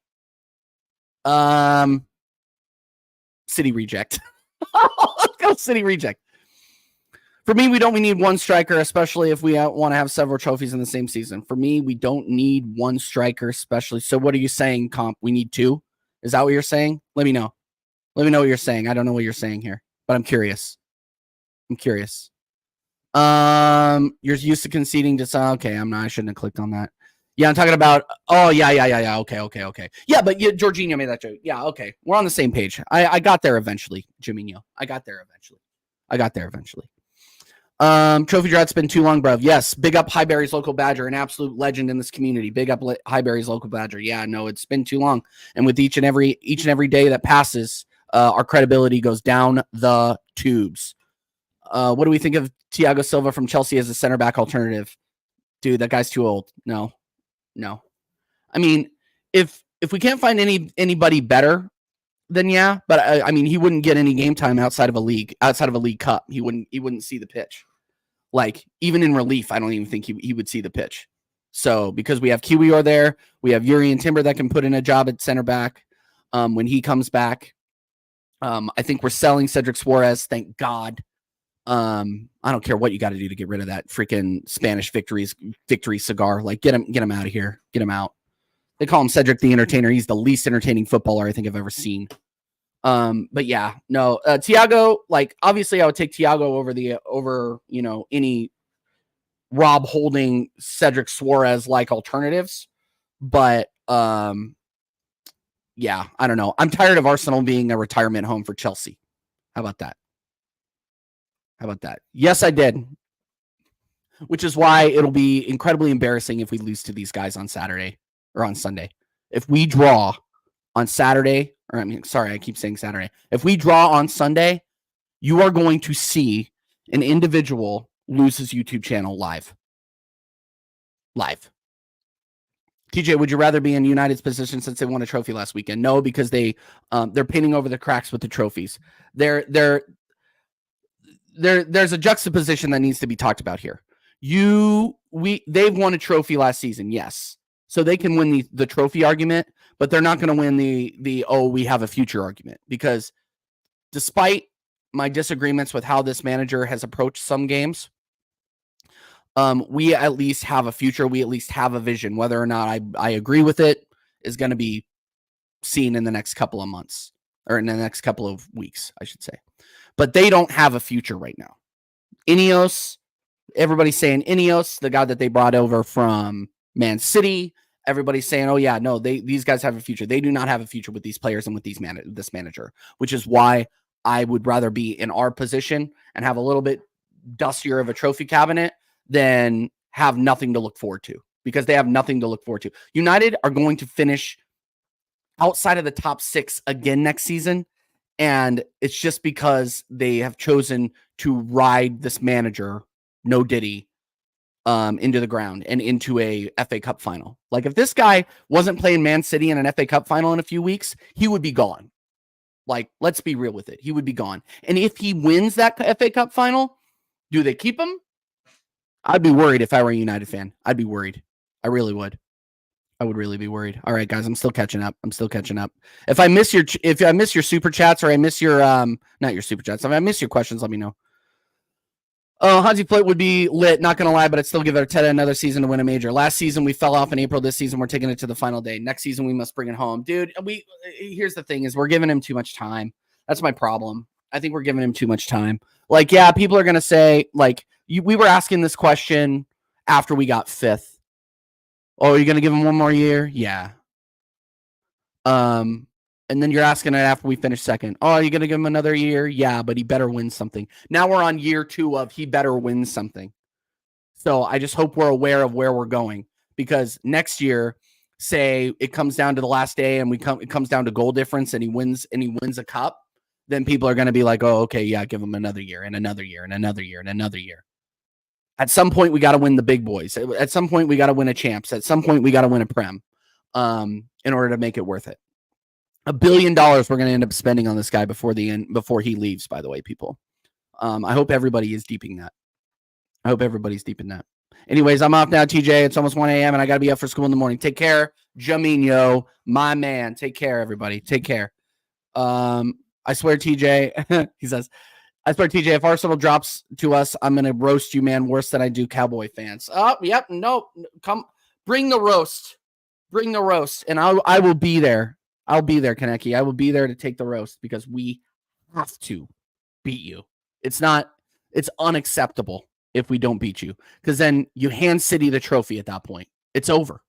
City Reject. Let's go City Reject. For me, we need one striker, especially if we want to have several trophies in the same season. For me, we don't need one striker, especially. So what are you saying, Comp? We need two? Is that what you're saying? Let me know. Let me know what you're saying. I don't know what you're saying here, but I'm curious. You're used to conceding to some. Okay, I'm not. I shouldn't have clicked on that. Yeah, I'm talking about. Oh, yeah. Okay. Yeah, but Jorginho made that joke. Yeah, okay. We're on the same page. I got there eventually, Jiminho. I got there eventually. Trophy Drough's been too long, bro. Yes, big up Highbury's Local Badger, an absolute legend in this community. Big up Highbury's Local Badger. Yeah, no, it's been too long. And with each and every day that passes, our credibility goes down the tubes. What do we think of Thiago Silva from Chelsea as a center back alternative? Dude, that guy's too old. No. I mean, if we can't find anybody better, then yeah. But I mean, he wouldn't get any game time outside of a league cup. He wouldn't see the pitch. Like even in relief, I don't even think he would see the pitch. So because we have Kiwior there, we have Yuri and Timber that can put in a job at center back when he comes back. I think we're selling Cedric Suarez. Thank God. I don't care what you got to do to get rid of that freaking Spanish victory cigar. Like get him out of here. Get him out. They call him Cedric the Entertainer. He's the least entertaining footballer I think I've ever seen. But yeah, no, Thiago, like obviously I would take Thiago over any Rob Holding, Cedric Suarez like alternatives. But yeah, I don't know. I'm tired of Arsenal being a retirement home for Chelsea. How about that? Yes, I did. Which is why it'll be incredibly embarrassing if we lose to these guys on Saturday or on Sunday. If we draw on Saturday, I keep saying Saturday. If we draw on Sunday, you are going to see an individual lose his YouTube channel live. TJ, would you rather be in United's position since they won a trophy last weekend? No, because they're painting over the cracks with the trophies. There's a juxtaposition that needs to be talked about here. They've won a trophy last season, yes. So they can win the trophy argument, but they're not going to win the we have a future argument, because despite my disagreements with how this manager has approached some games, we at least have a future. We at least have a vision. Whether or not I agree with it is going to be seen in the next couple of months, or in the next couple of weeks, I should say. But they don't have a future right now. Ineos, everybody's saying Ineos, the guy that they brought over from Man City, everybody's saying, oh yeah, no, these guys have a future. They do not have a future with these players and with this manager, which is why I would rather be in our position and have a little bit dustier of a trophy cabinet than have nothing to look forward to, because they have nothing to look forward to. United are going to finish outside of the top 6 again next season. And it's just because they have chosen to ride this manager, no Diddy, into the ground and into a FA Cup final. Like if this guy wasn't playing Man City in an FA Cup final in a few weeks, he would be gone. Like, let's be real with it. He would be gone. And if he wins that FA Cup final, do they keep him? I'd be worried if I were a United fan. I'd be worried. I really would. I would really be worried. All right, guys, I'm still catching up. If I miss your super chats, or I miss your not your super chats, if I miss your questions, let me know. Hansi Flick would be lit, not going to lie, but I'd still give Arteta another season to win a major. Last season, we fell off in April. This season, we're taking it to the final day. Next season, we must bring it home. Dude, here's the thing is we're giving him too much time. That's my problem. I think we're giving him too much time. Like, yeah, people are going to say, like, we were asking this question after we got 5th. Oh, are you going to give him one more year? Yeah. And then you're asking it after we finish 2nd. Oh, are you going to give him another year? Yeah, but he better win something. Now we're on year 2 of he better win something. So I just hope we're aware of where we're going, because next year, say it comes down to the last day and it comes down to goal difference and he wins a cup, then people are going to be like, oh, okay, yeah, give him another year and another year and another year and another year. At some point, we got to win the big boys. At some point, we got to win a champs. At some point, we got to win a Prem in order to make it worth it. $1 billion we're going to end up spending on this guy before he leaves, by the way, people. I hope everybody is deeping that. I hope everybody's deep in that. Anyways, I'm off now, TJ. It's almost 1 a.m. and I got to be up for school in the morning. Take care, Jaminho, my man. Take care, everybody. Take care. I swear, TJ, he says, I swear, TJ, if Arsenal drops to us, I'm going to roast you, man, worse than I do Cowboy fans. Oh, yep. No, come bring the roast. Bring the roast. And I will be there. I'll be there, Kaneki. I will be there to take the roast because we have to beat you. It's unacceptable if we don't beat you, because then you hand City the trophy at that point. It's over.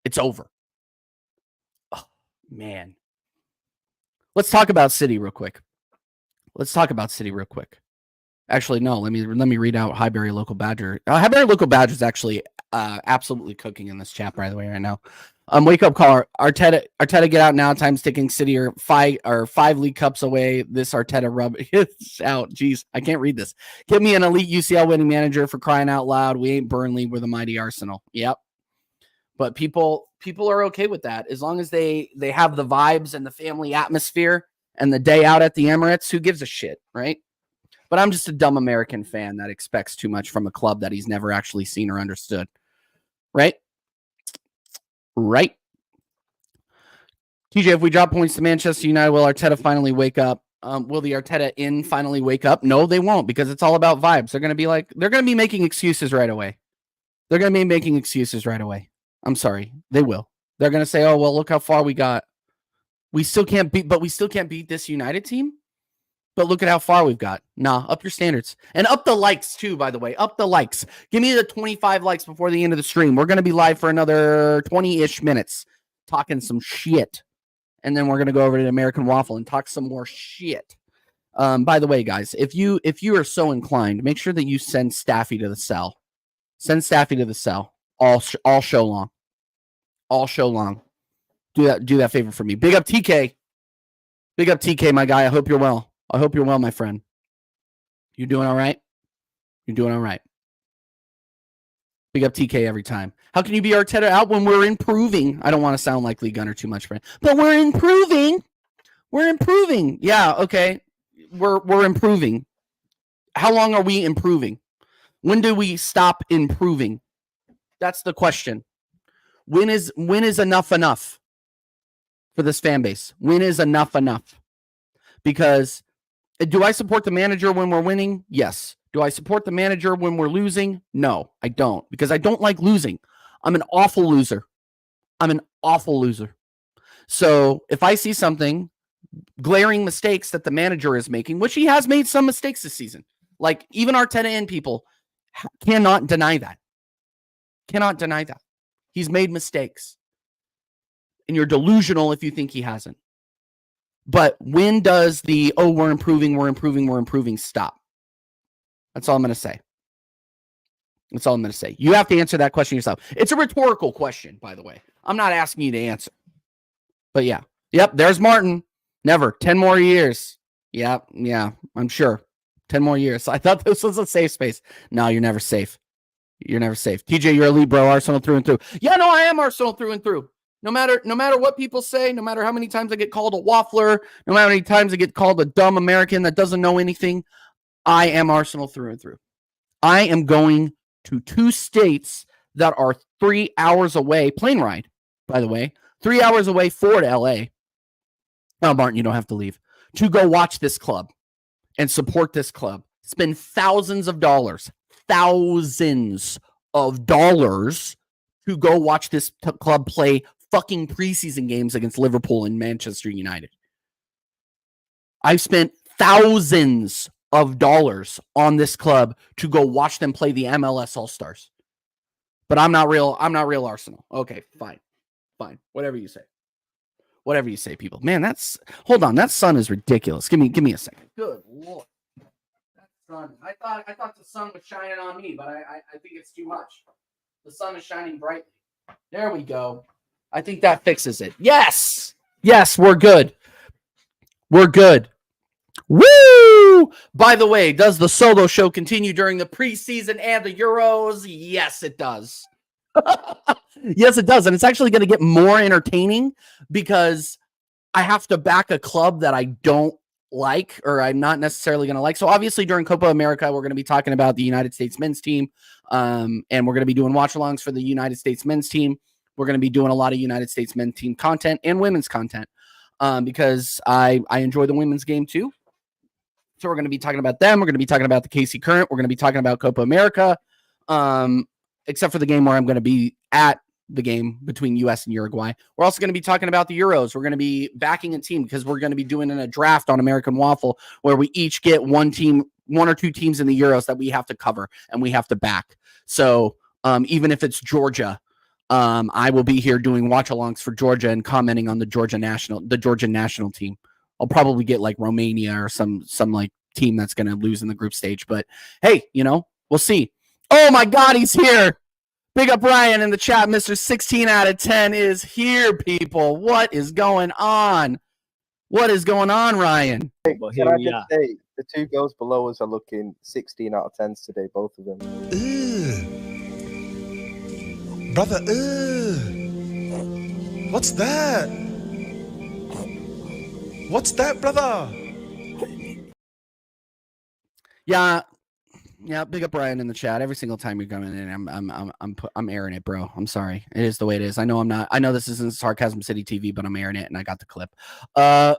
It's over. Oh, man. Let's talk about City real quick. Actually, no, let me read out Highbury Local Badger. Highbury Local Badger is actually absolutely cooking in this chat, by the way, right now. Wake up call. Arteta, get out now. Time's ticking. City are 5 League Cups away. This Arteta rub out. Jeez, I can't read this. Give me an elite UCL winning manager, for crying out loud. We ain't Burnley. We're the mighty Arsenal. Yep. But people are okay with that as long as they have the vibes and the family atmosphere and the day out at the Emirates. Who gives a shit, right? But I'm just a dumb American fan that expects too much from a club that he's never actually seen or understood, right? Right. TJ, if we drop points to Manchester United, will Arteta finally wake up? Will the Arteta finally wake up? No, they won't, because it's all about vibes. They're going to be making excuses right away. I'm sorry. They will. They're going to say, oh, well, look how far we got. We still can't beat this United team. But look at how far we've got. Nah, up your standards. And up the likes, too, by the way. Up the likes. Give me the 25 likes before the end of the stream. We're going to be live for another 20-ish minutes talking some shit. And then we're going to go over to American Waffle and talk some more shit. By the way, guys, if you are so inclined, make sure that you send Staffy to the cell. Send Staffy to the cell all show long. All show long. Do that favor for me. Big up TK. Big up TK, my guy. I hope you're well. My friend. You doing all right? You're doing all right. Big up TK every time. How can you be Arteta out when we're improving? I don't want to sound like Lee Gunner too much, friend. But we're improving. Yeah, okay. We're improving. How long are we improving? When do we stop improving? That's the question. When is enough for this fan base? When is enough? Because do I support the manager when we're winning? Yes. Do I support the manager when we're losing? No, I don't, because I don't like losing. I'm an awful loser. So if I see something, glaring mistakes that the manager is making, which he has made some mistakes this season, like even Arteta and people cannot deny that. He's made mistakes. And you're delusional if you think he hasn't. But when does we're improving stop? That's all I'm going to say. You have to answer that question yourself. It's a rhetorical question, by the way. I'm not asking you to answer. But yeah. Yep, there's Martin. Never. 10 more years. Yeah, I'm sure. 10 more years. I thought this was a safe space. No, you're never safe. TJ, you're elite, bro. Arsenal through and through. Yeah, no, I am Arsenal through and through. No matter what people say, no matter how many times I get called a waffler, no matter how many times I get called a dumb American that doesn't know anything, I am Arsenal through and through. I am going to 2 states that are 3 hours away, plane ride, by the way, 3 hours away, 4 to LA. Oh, Martin, you don't have to leave. To go watch this club and support this club. Spend thousands of dollars thousands of dollars to go watch this club play fucking preseason games against Liverpool and Manchester United. I've spent thousands of dollars on this club to go watch them play the MLS All-Stars. But I'm not real Arsenal. Okay, fine. Whatever you say, people. Man, hold on. That sun is ridiculous. Give me a second. Good Lord. That sun. I thought the sun was shining on me, but I think it's too much. The sun is shining brightly. There we go. I think that fixes it. Yes, we're good. Woo! By the way, does the solo show continue during the preseason and the Euros? Yes, it does. Yes, it does. And it's actually going to get more entertaining because I have to back a club that I don't like or I'm not necessarily going to like. So obviously during Copa America, we're going to be talking about the United States men's team. And we're going to be doing watch-alongs for the United States men's team. We're going to be doing a lot of United States men's team content and women's content because I enjoy the women's game too. So we're going to be talking about them. We're going to be talking about the KC Current. We're going to be talking about Copa America, except for the game where I'm going to be at the game between U.S. and Uruguay. We're also going to be talking about the Euros. We're going to be backing a team because we're going to be doing a draft on American Waffle where we each get one or two teams in the Euros that we have to cover and we have to back. So even if it's Georgia, I will be here doing watch-alongs for Georgia and commenting on the Georgian national team. I'll probably get like Romania or some like team that's going to lose in the group stage. But hey, we'll see. Oh my God, he's here. Big up Ryan in the chat. Mr. 16 out of 10 is here, people. What is going on? Ryan? Well, here we are. Say, the two girls below us are looking 16 out of 10s today, both of them. Brother, what's that? What's that, brother? Yeah, big up Ryan in the chat. Every single time you're coming in, I'm airing it, bro. I'm sorry. It is the way it is. I know this isn't Sarcasm City TV, but I'm airing it and I got the clip. I'll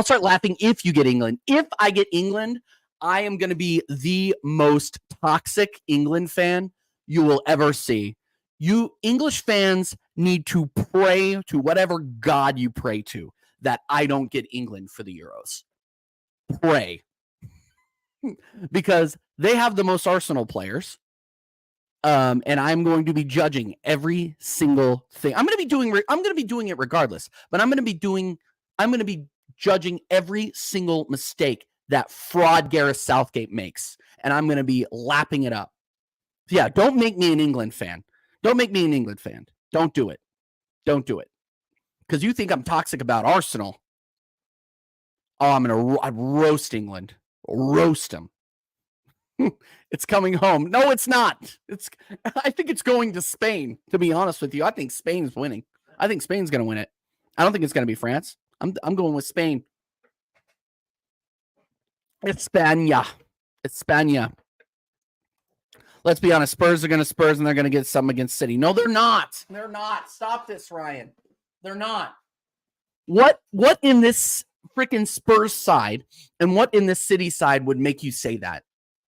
start laughing if you get England. If I get England, I am going to be the most toxic England fan you will ever see. You English fans need to pray to whatever God you pray to that I don't get England for the Euros. Pray. Because they have the most Arsenal players. And I'm going to be judging every single thing. I'm going to be doing it regardless, but I'm going to be judging every single mistake that fraud Gareth Southgate makes. And I'm going to be lapping it up. Yeah, don't make me an England fan. Don't do it. Because you think I'm toxic about Arsenal. Oh, I'd roast England. Roast them. It's coming home. No, it's not. I think it's going to Spain, to be honest with you. I think Spain's winning. I think Spain's going to win it. I don't think it's going to be France. I'm going with Spain. It's España. Let's be honest. Spurs are going to Spurs, and they're going to get something against City. No, they're not. They're not. Stop this, Ryan. They're not. What in this freaking Spurs side and what in this City side would make you say that?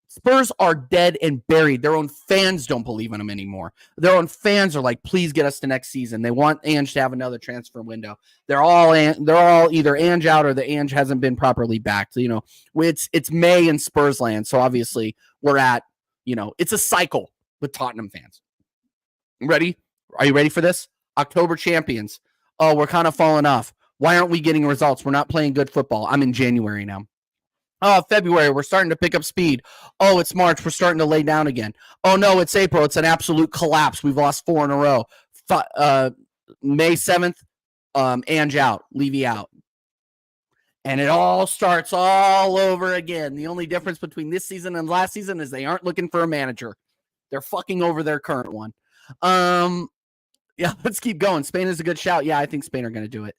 Spurs are dead and buried. Their own fans don't believe in them anymore. Their own fans are like, please get us to next season. They want Ange to have another transfer window. They're all either Ange out or the Ange hasn't been properly backed. It's May in Spurs land. So obviously we're at, it's a cycle with Tottenham fans. Ready? Are you ready for this? October champions. Oh, we're kind of falling off. Why aren't we getting results? We're not playing good football. I'm in January now. Oh, February, we're starting to pick up speed. Oh, it's March. We're starting to lay down again. Oh, no, it's April. It's an absolute collapse. We've lost 4 in a row. May 7th, Ange out, Levy out. And it all starts all over again. The only difference between this season and last season is they aren't looking for a manager. They're fucking over their current one. Yeah, let's keep going. Spain is a good shout. Yeah, I think Spain are going to do it.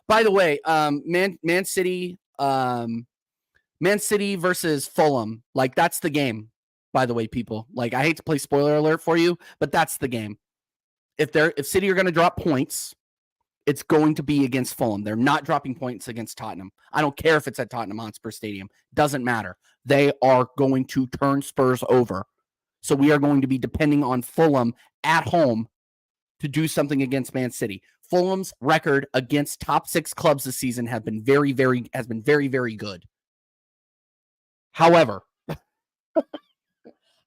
By the way, Man City versus Fulham. Like, that's the game, by the way, people. Like, I hate to play spoiler alert for you, but that's the game. If City are going to drop points, It's going to be against Fulham. They're not dropping points against Tottenham. I don't care if it's at Tottenham Hotspur Stadium. Doesn't matter. They are going to turn Spurs over. So we are going to be depending on Fulham at home to do something against Man City. Fulham's record against top 6 clubs this season has been very, very good. However,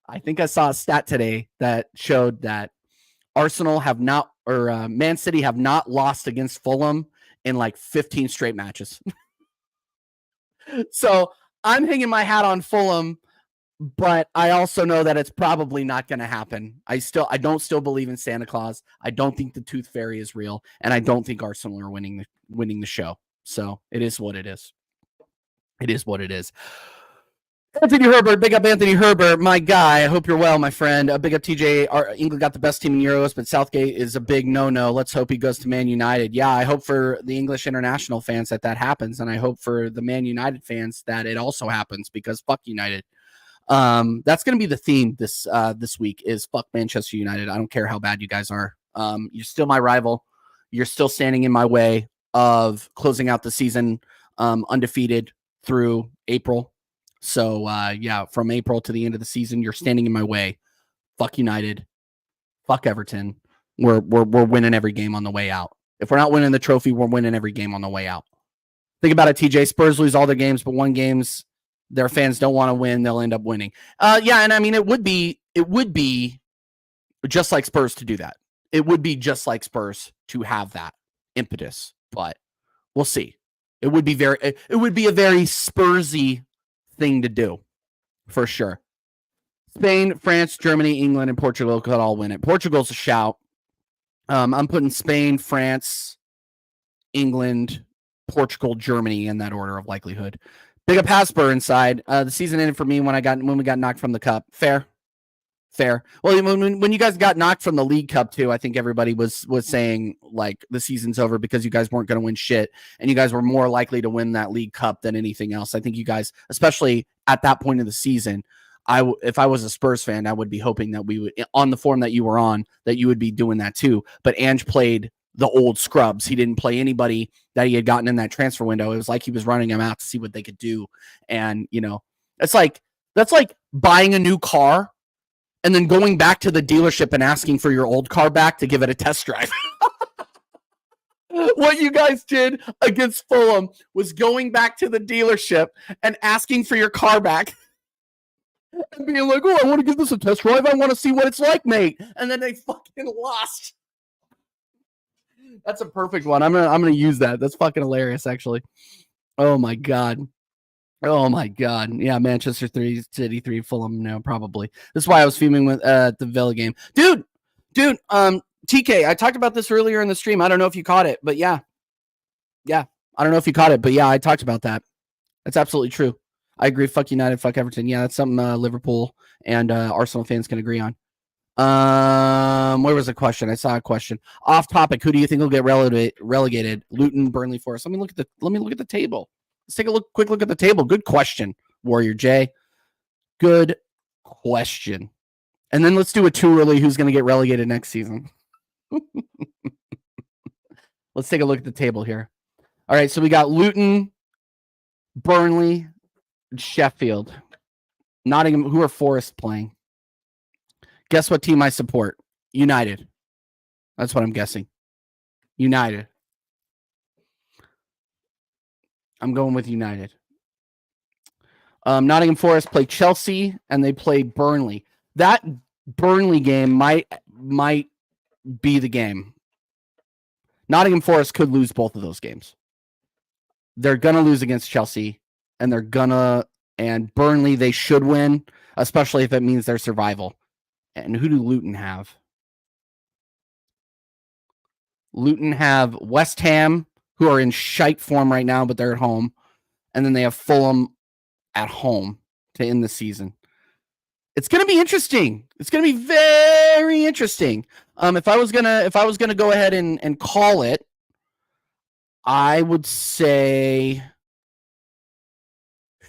I think I saw a stat today that showed that Arsenal have not, or Man City have not lost against Fulham in like 15 straight matches. So I'm hanging my hat on Fulham, but I also know that it's probably not going to happen. I don't still believe in Santa Claus. I don't think the Tooth Fairy is real, and I don't think Arsenal are winning the show. So it is what it is. It is what it is. Anthony Herbert, big up Anthony Herbert, my guy. I hope you're well, my friend. Big up TJ. England got the best team in Euros, but Southgate is a big no-no. Let's hope he goes to Man United. Yeah, I hope for the English international fans that happens, and I hope for the Man United fans that it also happens, because fuck United. That's going to be the theme this week is fuck Manchester United. I don't care how bad you guys are. You're still my rival. You're still standing in my way of closing out the season undefeated through April. So, yeah, from April to the end of the season, you're standing in my way. Fuck United. Fuck Everton. We're winning every game on the way out. If we're not winning the trophy, we're winning every game on the way out. Think about it, TJ. Spurs lose all their games, but one games their fans don't want to win. They'll end up winning. Yeah, and I mean, it would be just like Spurs to do that. It would be just like Spurs to have that impetus, but we'll see. It would be a very Spursy thing to do, for sure. Spain, France, Germany, England, and Portugal could all win it. Portugal's a shout. I'm putting Spain, France, England, Portugal, Germany in that order of likelihood. Big up Hotspur inside. The season ended for me when we got knocked from the cup. Fair. Well, when you guys got knocked from the League Cup too, I think everybody was saying like the season's over because you guys weren't going to win shit, and you guys were more likely to win that League Cup than anything else. I think you guys, especially at that point of the season, if I was a Spurs fan, I would be hoping that we would, on the form that you were on, that you would be doing that too. But Ange played the old scrubs. He didn't play anybody that he had gotten in that transfer window. It was like he was running them out to see what they could do. And, you know, that's like buying a new car and then going back to the dealership and asking for your old car back to give it a test drive. What you guys did against Fulham was going back to the dealership and asking for your car back and being like, oh, I want to give this a test drive. I want to see what it's like, mate. And then they fucking lost. That's a perfect one. I'm gonna use that. That's fucking hilarious, actually. Oh my god. Yeah, Manchester 3, City 3, Fulham. No, probably. This is why I was fuming with the Villa game, dude. TK, I talked about this earlier in the stream. I don't know if you caught it, but yeah. I don't know if you caught it, but yeah, I talked about that. That's absolutely true. I agree. Fuck United. Fuck Everton. Yeah, that's something Liverpool and Arsenal fans can agree on. Where was the question? I saw a question. Off topic. Who do you think will get relegated? Luton, Burnley, Forest. Let me look at the table. Let's take a quick look at the table. Good question, Warrior J. Good question. And then let's do a too early. Who's going to get relegated next season? Let's take a look at the table here. All right, so we got Luton, Burnley, Sheffield, Nottingham. Who are Forest playing? Guess what team I support? United. That's what I'm guessing. United. I'm going with United. Nottingham Forest play Chelsea and they play Burnley. That Burnley game might be the game. Nottingham Forest could lose both of those games. They're going to lose against Chelsea and Burnley, they should win, especially if it means their survival. And who do Luton have? Luton have West Ham, who are in shite form right now, but they're at home. And then they have Fulham at home to end the season. It's going to be interesting. It's going to be very interesting. If I was gonna go ahead and call it, I would say,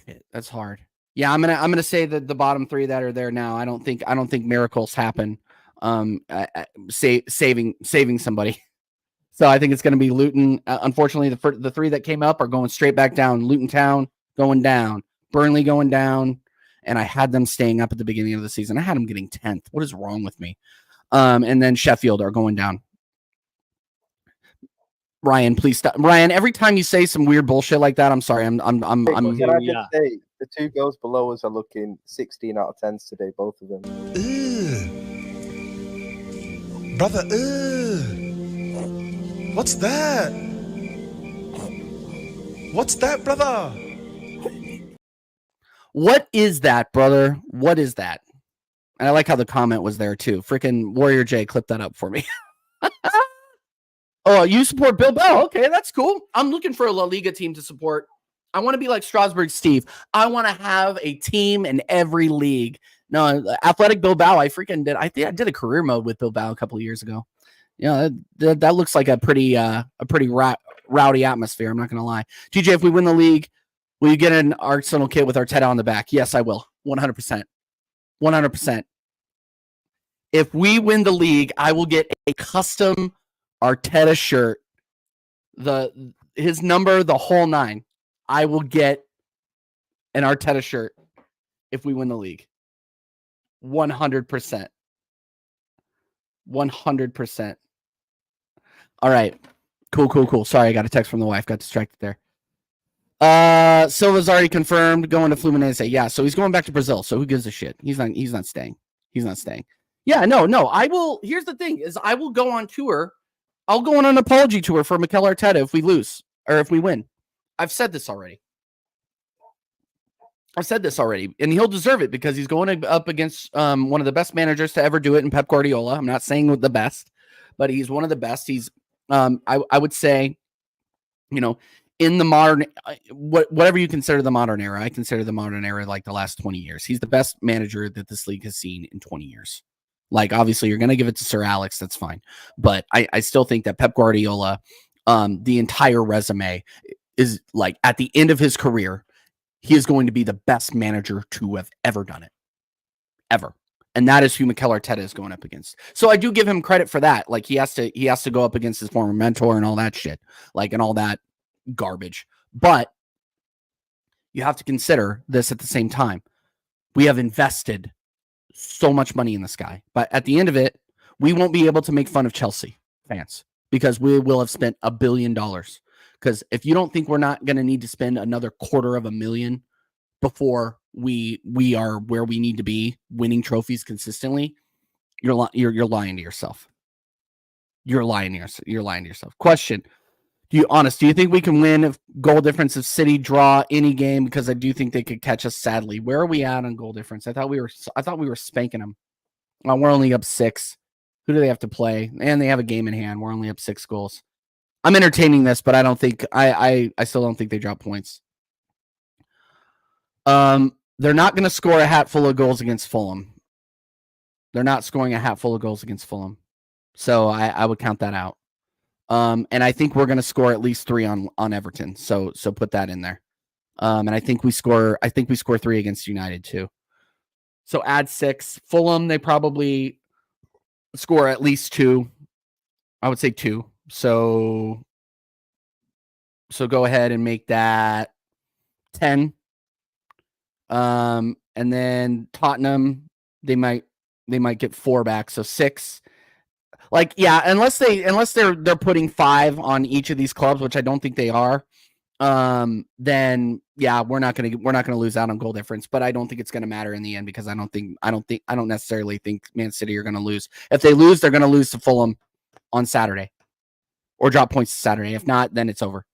shit, that's hard. Yeah, I'm gonna say that the bottom three that are there now. I don't think miracles happen. Saving somebody. So I think it's going to be Luton. Unfortunately, the three that came up are going straight back down. Luton Town going down. Burnley going down. And I had them staying up at the beginning of the season. I had them getting 10th. What is wrong with me? And then Sheffield are going down. Ryan, please stop. Ryan, every time you say some weird bullshit like that, I'm sorry. I'm Can I just say the two girls below us are looking 16 out of 10s today, both of them. Brother, what's that? What's that, brother? What is that, brother? What is that? And I like how the comment was there too. Freaking Warrior J, clip that up for me. Oh, you support Bilbao? Okay, that's cool. I'm looking for a La Liga team to support. I want to be like Strasbourg Steve. I want to have a team in every league. No, Athletic Bilbao. I freaking did. I think I did a career mode with Bilbao a couple of years ago. Yeah, that looks like a pretty rowdy atmosphere. I'm not gonna lie. TJ, if we win the league, will you get an Arsenal kit with Arteta on the back? Yes, I will. 100%. 100%. If we win the league, I will get a custom Arteta shirt, his number, the whole 9. I will get an Arteta shirt if we win the league. 100%. 100%. All right. Cool. Sorry, I got a text from the wife. Got distracted there. Silva's already confirmed going to Fluminense. Yeah, so he's going back to Brazil. So who gives a shit? He's not staying. He's not staying. Yeah, no. I will. Here's the thing: is I will go on tour. I'll go on an apology tour for Mikel Arteta if we lose or if we win. I've said this already. And he'll deserve it because he's going up against one of the best managers to ever do it in Pep Guardiola. I'm not saying the best, but he's one of the best. He's, I would say, in the modern, whatever you consider the modern era, I consider the modern era like the last 20 years. He's the best manager that this league has seen in 20 years. Like, obviously, you're going to give it to Sir Alex. That's fine. But I still think that Pep Guardiola, the entire resume is like at the end of his career, he is going to be the best manager to have ever done it. Ever. And that is who Mikel Arteta is going up against. So I do give him credit for that. Like, he has to go up against his former mentor and all that shit. Like, and all that garbage. But you have to consider this at the same time. We have invested so much money in this guy. But at the end of it, we won't be able to make fun of Chelsea fans because we will have spent $1 billion. Because if you don't think we're not going to need to spend another $250,000 before we are where we need to be, winning trophies consistently, you're lying to yourself. You're lying to yourself. Question: Do you think we can win if goal difference of City draw any game? Because I do think they could catch us. Sadly, where are we at on goal difference? I thought we were spanking them. We're only up 6. Who do they have to play? And they have a game in hand. We're only up 6 goals. I'm entertaining this, but I don't think I still don't think they drop points. They're not going to score a hat full of goals against Fulham. They're not scoring a hat full of goals against Fulham. So I would count that out. And I think we're going to score at least 3 on Everton. So put that in there. And I think we score 3 against United too. So add 6. Fulham, they probably score at least 2. I would say 2. So go ahead and make that 10. And then Tottenham, they might get 4 back. So 6. Like, yeah, unless they're putting 5 on each of these clubs, which I don't think they are, then yeah, we're not gonna lose out on goal difference. But I don't think it's gonna matter in the end because I don't necessarily think Man City are gonna lose. If they lose, they're gonna lose to Fulham on Saturday, or drop points Saturday. If not, then it's over.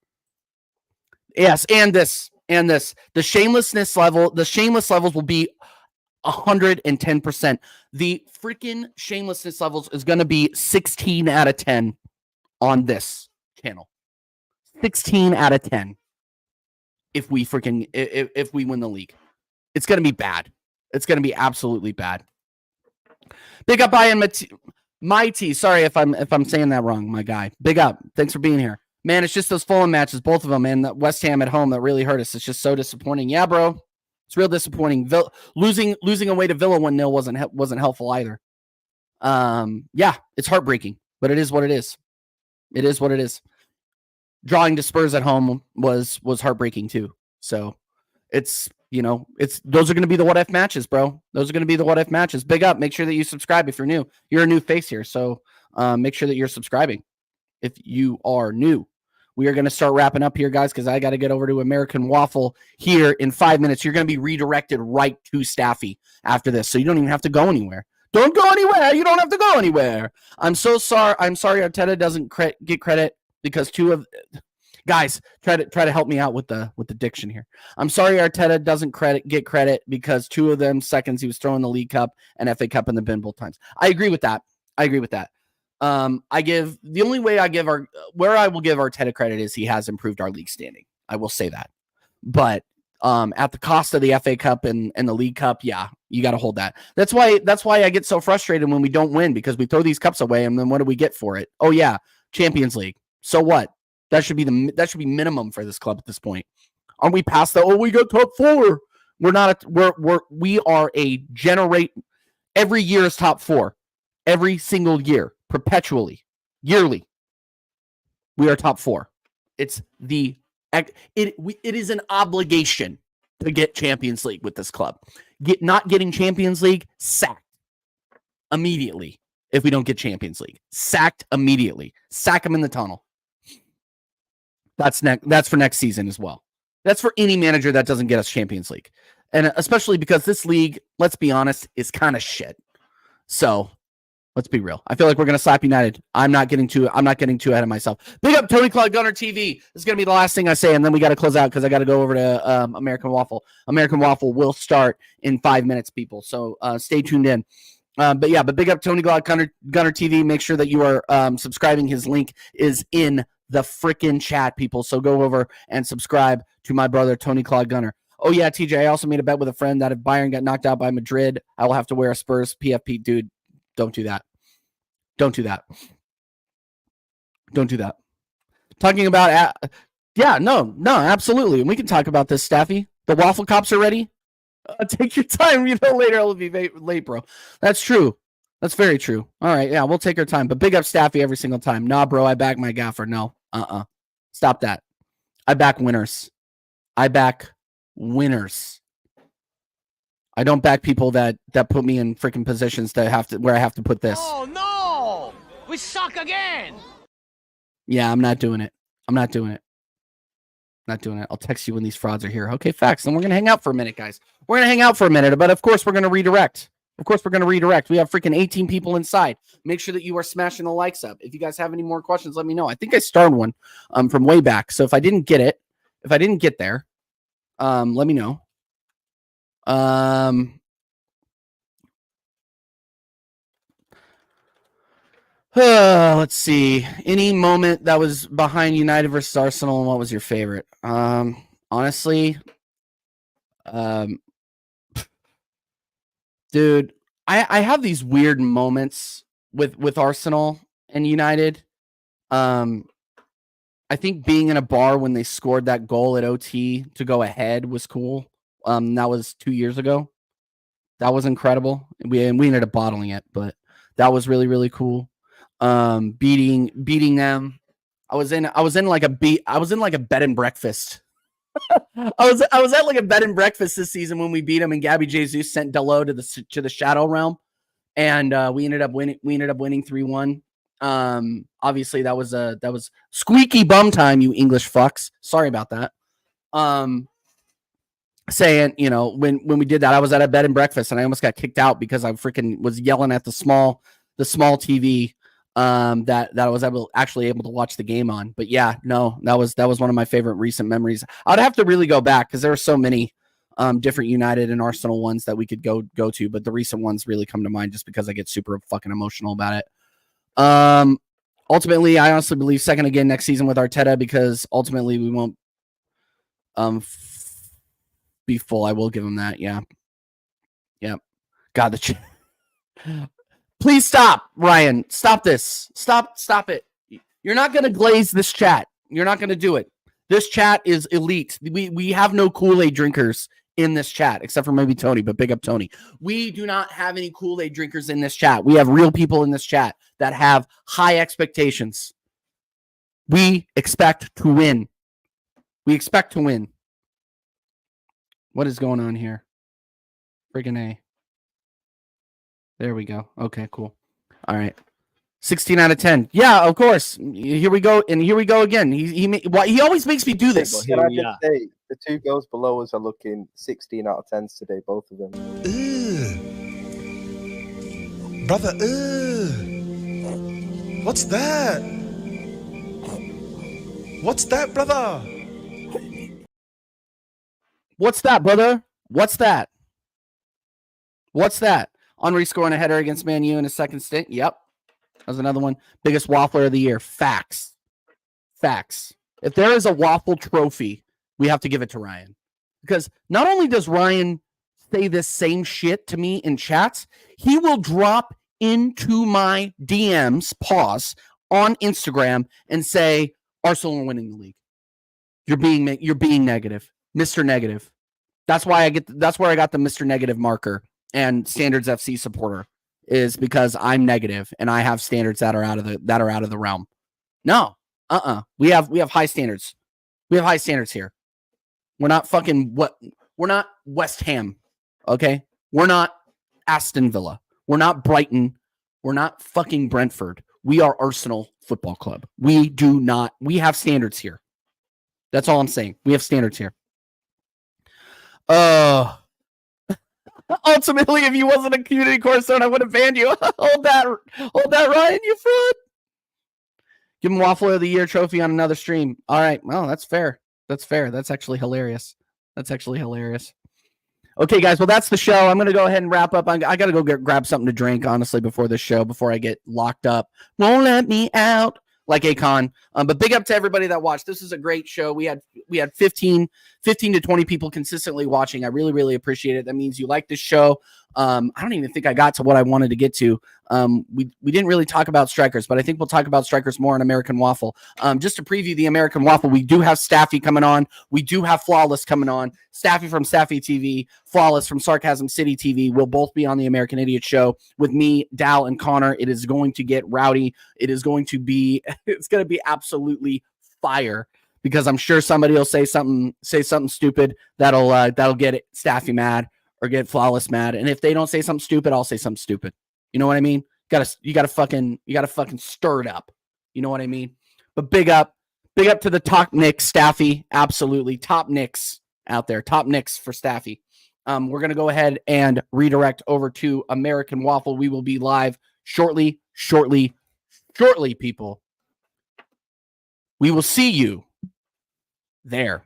Yes, and this the shameless levels will be 110%. The freaking shamelessness levels is going to be 16 out of 10 on this channel. 16 out of 10. If we win the league, it's going to be bad. It's going to be absolutely bad. Big up, Ian Mighty. Sorry if I'm saying that wrong, my guy. Big up. Thanks for being here. Man, it's just those Fulham matches, both of them, and the West Ham at home that really hurt us. It's just so disappointing. Yeah, bro. It's real disappointing. Losing away to Villa 1-0 wasn't helpful either. Yeah, it's heartbreaking, but it is what it is. It is what it is. Drawing to Spurs at home was heartbreaking too. So it's those are going to be the what if matches, bro. Those are going to be the what if matches. Big up. Make sure that you subscribe if you're new. You're a new face here, so make sure that you're subscribing if you are new. We are going to start wrapping up here, guys, because I got to get over to American Waffle here in 5 minutes. You're going to be redirected right to Staffy after this, so you don't even have to go anywhere. Don't go anywhere. You don't have to go anywhere. I'm so sorry. I'm sorry Arteta doesn't get credit because guys, try to help me out with the diction here. I'm sorry Arteta doesn't get credit because 2 of them seconds he was throwing the League Cup and FA Cup in the bin both times. I agree with that. The only way where I will give Arteta credit is he has improved our league standing. I will say that. But at the cost of the FA Cup and the League Cup, yeah, you got to hold that. That's why I get so frustrated when we don't win, because we throw these cups away and then what do we get for it? Oh yeah, Champions League. So what? That should be minimum for this club at this point. Aren't we past that? Oh, we got top 4. We are a generate every year is top 4. Every single year, perpetually, yearly. We are top 4. It is an obligation to get Champions League with this club. Not getting Champions League, sacked immediately. If we don't get Champions League, sacked immediately. Sack them in the tunnel. That's for next season as well. That's for any manager that doesn't get us Champions League, and especially because this league, let's be honest, is kind of shit. So let's be real. I feel like we're gonna slap United. I'm not getting too ahead of myself. Big up Tony Claude Gunner TV. This is gonna be the last thing I say, and then we got to close out because I got to go over to American Waffle. American Waffle will start in 5 minutes, people. So stay tuned in. But big up Tony Claude Gunner TV. Make sure that you are subscribing. His link is in the freaking chat, people. So go over and subscribe to my brother Tony Claude Gunner. Oh yeah, TJ. I also made a bet with a friend that if Bayern got knocked out by Madrid, I will have to wear a Spurs PFP. Dude, don't do that. Don't do that. Don't do that. Talking about, no, absolutely. And we can talk about this, Staffy. The waffle cops are ready. Take your time. Later it'll be late, bro. That's true. That's very true. All right, yeah, we'll take our time. But big up Staffy every single time. Nah, bro, I back my gaffer. No, stop that. I back winners. I don't back people that put me in freaking positions where I have to put this. Oh no, we suck again. Yeah, I'm not doing it. I'll text you when these frauds are here. Okay, facts. Then we're gonna hang out for a minute, guys. We're gonna hang out for a minute, but of course we're gonna redirect. We have freaking 18 people inside. Make sure that you are smashing the likes up. If you guys have any more questions, let me know. I think I started one from way back. So if I didn't get there, let me know. Let's see. Any moment that was behind United versus Arsenal, and what was your favorite? Honestly, dude, I have these weird moments with Arsenal and United. I think being in a bar when they scored that goal at OT to go ahead was cool. That was 2 years ago. That was incredible. We ended up bottling it, but that was really, really cool. Beating them. I was in like a bed and breakfast. I was at like a bed and breakfast this season when we beat them, and Gabby Jesus sent Delo to the Shadow Realm, and we ended up winning 3-1. Obviously that was squeaky bum time, you English fucks. Sorry about that. Saying, when we did that, I was at a bed and breakfast and I almost got kicked out because I freaking was yelling at the small TV that I was actually able to watch the game on. But yeah, no, that was one of my favorite recent memories. I'd have to really go back because there were so many different United and Arsenal ones that we could go to, but the recent ones really come to mind just because I get super fucking emotional about it. Ultimately, I honestly believe second again next season with Arteta, because ultimately we won't be full. I will give him that. Yeah. God, please stop, Ryan. Stop this. Stop it. You're not going to glaze this chat. You're not going to do it. This chat is elite. We have no Kool-Aid drinkers in this chat, except for maybe Tony, but big up Tony. We do not have any Kool-Aid drinkers in this chat. We have real people in this chat that have high expectations. We expect to win. We expect to win. What is going on here? Friggin' A. There we go. Okay, cool. All right. 16 out of 10. Yeah, of course. Here we go. And here we go again. He always makes me do this. Can I just say, the two girls below us are looking 16 out of 10s today, both of them. Brother, what's that? What's that, brother? What's that, brother? What's that? What's that? Henry scoring a header against Man U in his second stint. Yep. That was another one. Biggest waffler of the year. Facts. Facts. If there is a waffle trophy, we have to give it to Ryan. Because not only does Ryan say this same shit to me in chats, he will drop into my DMs, pause, on Instagram and say, Arsenal are winning the league. You're being negative. Mr. Negative. That's where I got the Mr. Negative marker and Standards FC supporter, is because I'm negative and I have standards that are out of the realm. No. We have high standards. We have high standards here. We're not we're not West Ham. Okay? We're not Aston Villa. We're not Brighton. We're not fucking Brentford. We are Arsenal Football Club. We have standards here. That's all I'm saying. We have standards here. Ultimately, if you wasn't a community cornerstone, I would have banned you. Hold that, Ryan, you fraud. Give him Waffle of the Year trophy on another stream. All right. Well, that's fair. That's fair. That's actually hilarious. Okay, guys. Well, that's the show. I'm going to go ahead and wrap up. I got to go grab something to drink, honestly, before this show, before I get locked up. Won't let me out. Like Akon. But big up to everybody that watched. This is a great show. We had 15 to 20 people consistently watching. I really, really appreciate it. That means you like this show. I don't even think I got to what I wanted to get to. We didn't really talk about strikers, but I think we'll talk about strikers more on American Waffle. Just to preview the American Waffle, we do have Staffy coming on. We do have Flawless coming on. Staffy from Staffy TV, Flawless from Sarcasm City TV will both be on the American Idiot Show with me, Dal, and Connor. It is going to get rowdy. It's going to be absolutely fire, because I'm sure somebody will say something stupid that'll get Staffy mad or get Flawless mad. And if they don't say something stupid, I'll say something stupid. You know what I mean? You gotta fucking stir it up. You know what I mean? But big up to the top Knicks, Staffy. Absolutely. Top Knicks out there. Top Knicks for Staffy. We're gonna go ahead and redirect over to American Waffle. We will be live shortly, people. We will see you there.